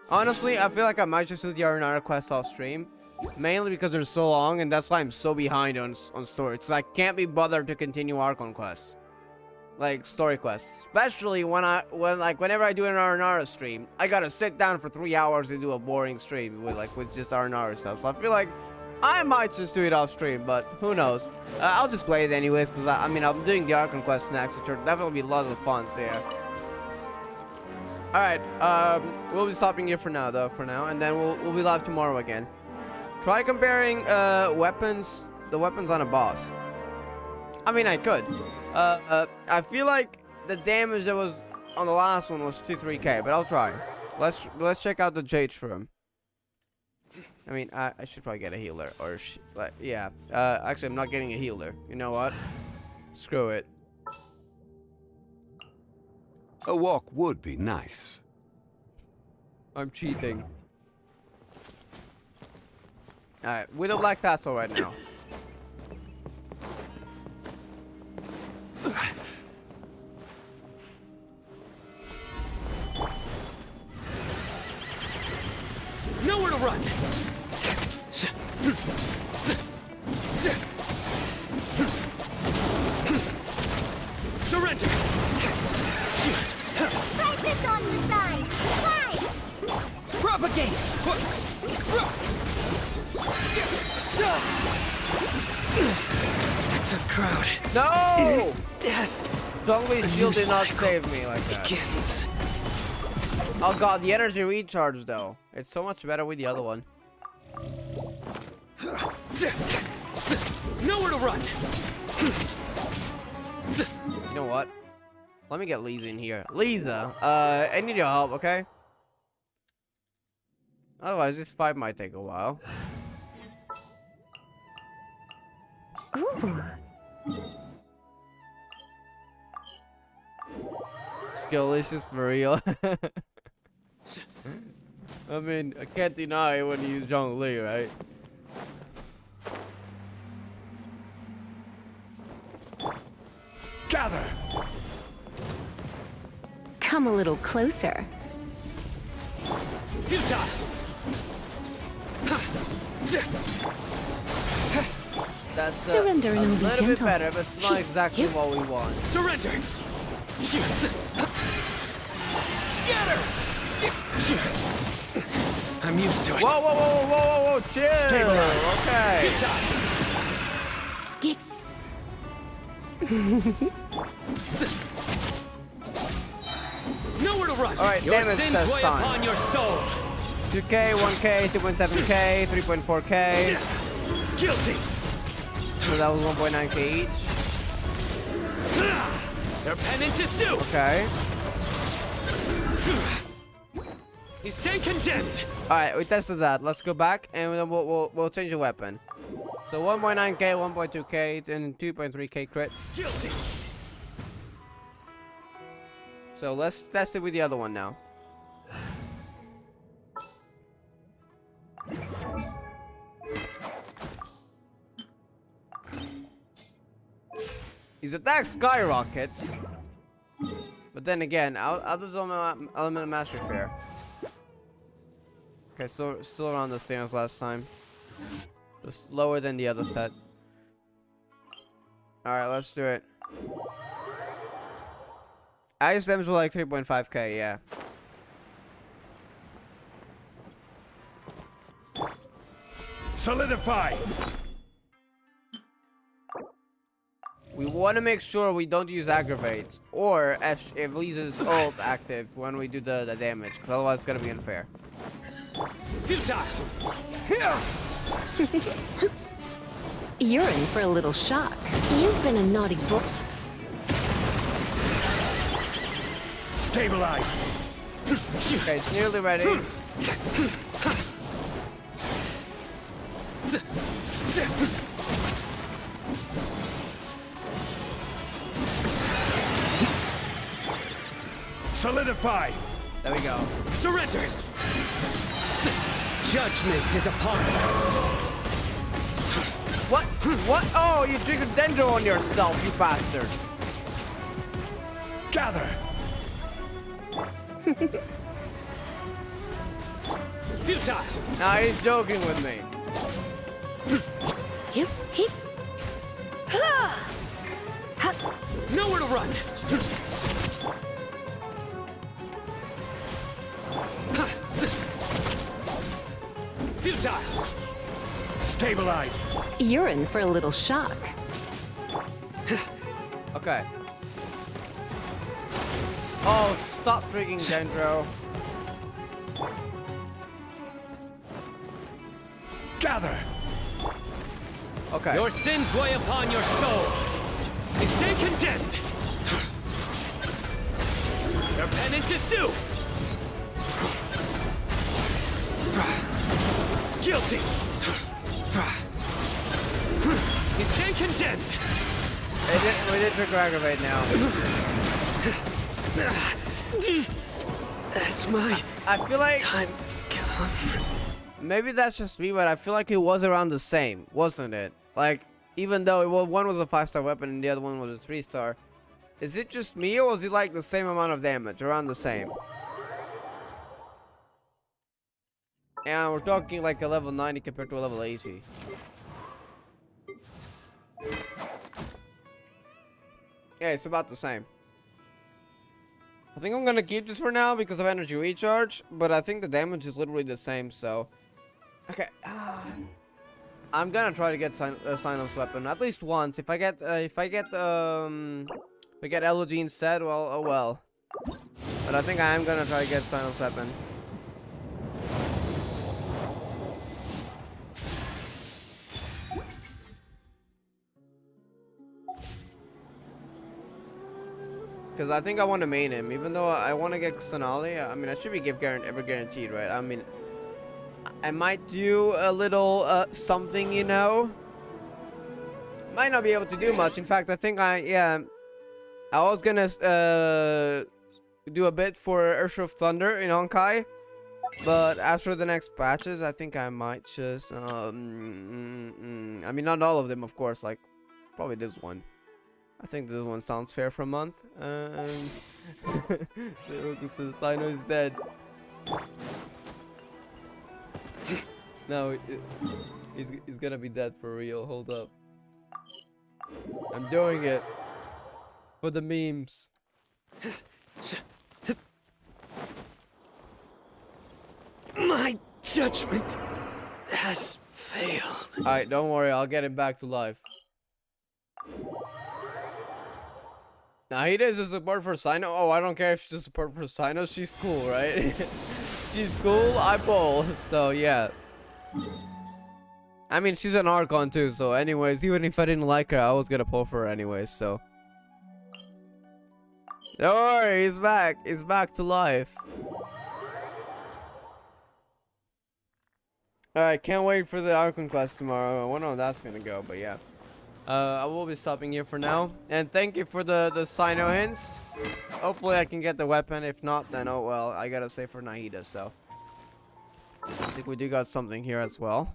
Honestly, I feel like I might just do the R&R quests off stream. Mainly because they're so long, and that's why I'm so behind on story. Because I can't be bothered to continue Archon quests. Like, story quests. Especially whenever I do an R&R stream, I gotta sit down for 3 hours and do a boring stream with just R&R stuff. So I feel like I might just do it off stream, but who knows. I'll just wait anyways, because I mean, I'm doing the Archon quests next, which are definitely lots of fun, so yeah. Alright, we'll be stopping here for now, and then we'll be live tomorrow again. Try comparing the weapons on a boss. I mean, I could. I feel like the damage that was on the last one was 2-3k, but I'll try. Let's check out the Jade Shroom. I mean, I should probably get a healer, or yeah. Actually, I'm not getting a healer. You know what? Screw it. A walk would be nice. I'm cheating. Alright, with a black tassel right now. Nowhere to run! Surrender! Fight this on your side! Fight! Propagate! It's a crowd. No! Death. Zhongli's shield did not save me like that. Begins. Oh god, the energy recharge though. It's so much better with the other one. Nowhere to run! You know what? Let me get Lisa in here. Lisa, I need your help, okay? Otherwise, this fight might take a while. Ooh. Skillicious for real. I mean, I can't deny when you use Zhongli, right? Gather! Come a little closer. Futile! That's Surrender and a it'll be little bit gentle. better, but it's not exactly what we want. Surrender! Scatter! I'm used to it. Whoa, whoa, whoa, whoa, whoa, whoa, chill! Stabilize. Okay. Get. Nowhere to run! Alright, Your damage sins test weigh time. upon your soul! 2k, 1k, 2.7k, 3.4k. Guilty! So that was 1.9k each. Their penance is due! Okay. You stand condemned! Alright, we tested that. Let's go back and then we'll change the weapon. So 1.9k, 1.2k, and 2.3k crits. Guilty! So let's test it with the other one now. His attack skyrockets. But then again, I'll do some element of mastery fair. Okay, so still around the same as last time. Just lower than the other set. Alright, let's do it. Ice damage was like 3.5k, yeah. Solidify! we want to make sure we don't use aggravate or if we use ult active when we do the damage, because otherwise it's gonna be unfair. You're in for a little shock. You've been a naughty boy. Stabilize. Okay, it's nearly ready. Solidify. There we go. Surrender! Judgment is upon you. What? What? Oh, you triggered Dendro on yourself, you bastard. Gather. Futile! Nah, he's joking with me. Nowhere to run! Futile! Stabilize. You're in for a little shock. Okay. Oh, stop triggering Dendro. Gather. Okay. Your sins weigh upon your soul. They stand condemned. Their penance is due. Guilty. You stand condemned. We did trigger aggravate now. That's my I feel like time come. maybe that's just me, but I feel like it was around the same, wasn't it? Like, even though one was a 5-star weapon and the other one was a 3-star. Is it just me, or was it like the same amount of damage? Around the same. And we're talking like a level 90 compared to a level 80. Yeah, it's about the same. I think I'm gonna keep this for now because of energy recharge, but I think the damage is literally the same, so... Okay, I'm gonna try to get Sinos weapon at least once. If I get Elegy instead, well, oh well. But I think I am gonna try to get Sinos weapon. Because I think I want to main him, even though I want to get Sonali. I mean, I should be ever guaranteed, right? I mean, I might do a little something, you know. Might not be able to do much. In fact, I think I was gonna do a bit for Ursha of Thunder in Honkai, but after the next patches, I think I might just I mean, not all of them, of course. Like probably this one. I think this one sounds fair for a month. So Sino is dead. No, he's gonna be dead for real. Hold up. I'm doing it for the memes. My judgment has failed. Alright, don't worry. I'll get him back to life. Now he does a support for Sino. Oh, I don't care if she's a support for Sino. She's cool, right? She's cool. I pull. So yeah. I mean, she's an Archon too. So, anyways, even if I didn't like her, I was gonna pull for her anyways. So, don't worry. He's back. He's back to life. All right. Can't wait for the Archon quest tomorrow. I wonder how that's gonna go. But yeah. I will be stopping here for now, and thank you for the Sino hints. Hopefully I can get the weapon. If not, then oh well, I gotta save for Nahida. So I think we do got something here as well.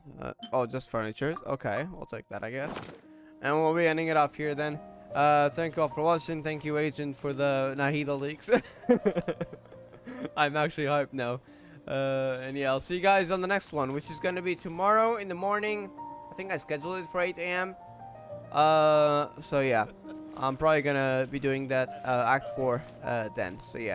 Oh, just furniture. Okay, we'll take that, I guess. And we'll be ending it off here then. Thank you all for watching. Thank you, Agent, for the Nahida leaks. I'm actually hyped now. And yeah, I'll see you guys on the next one, which is gonna be tomorrow in the morning. I think I scheduled it for 8 AM. So yeah, I'm probably gonna be doing that Act 4 then. So yeah,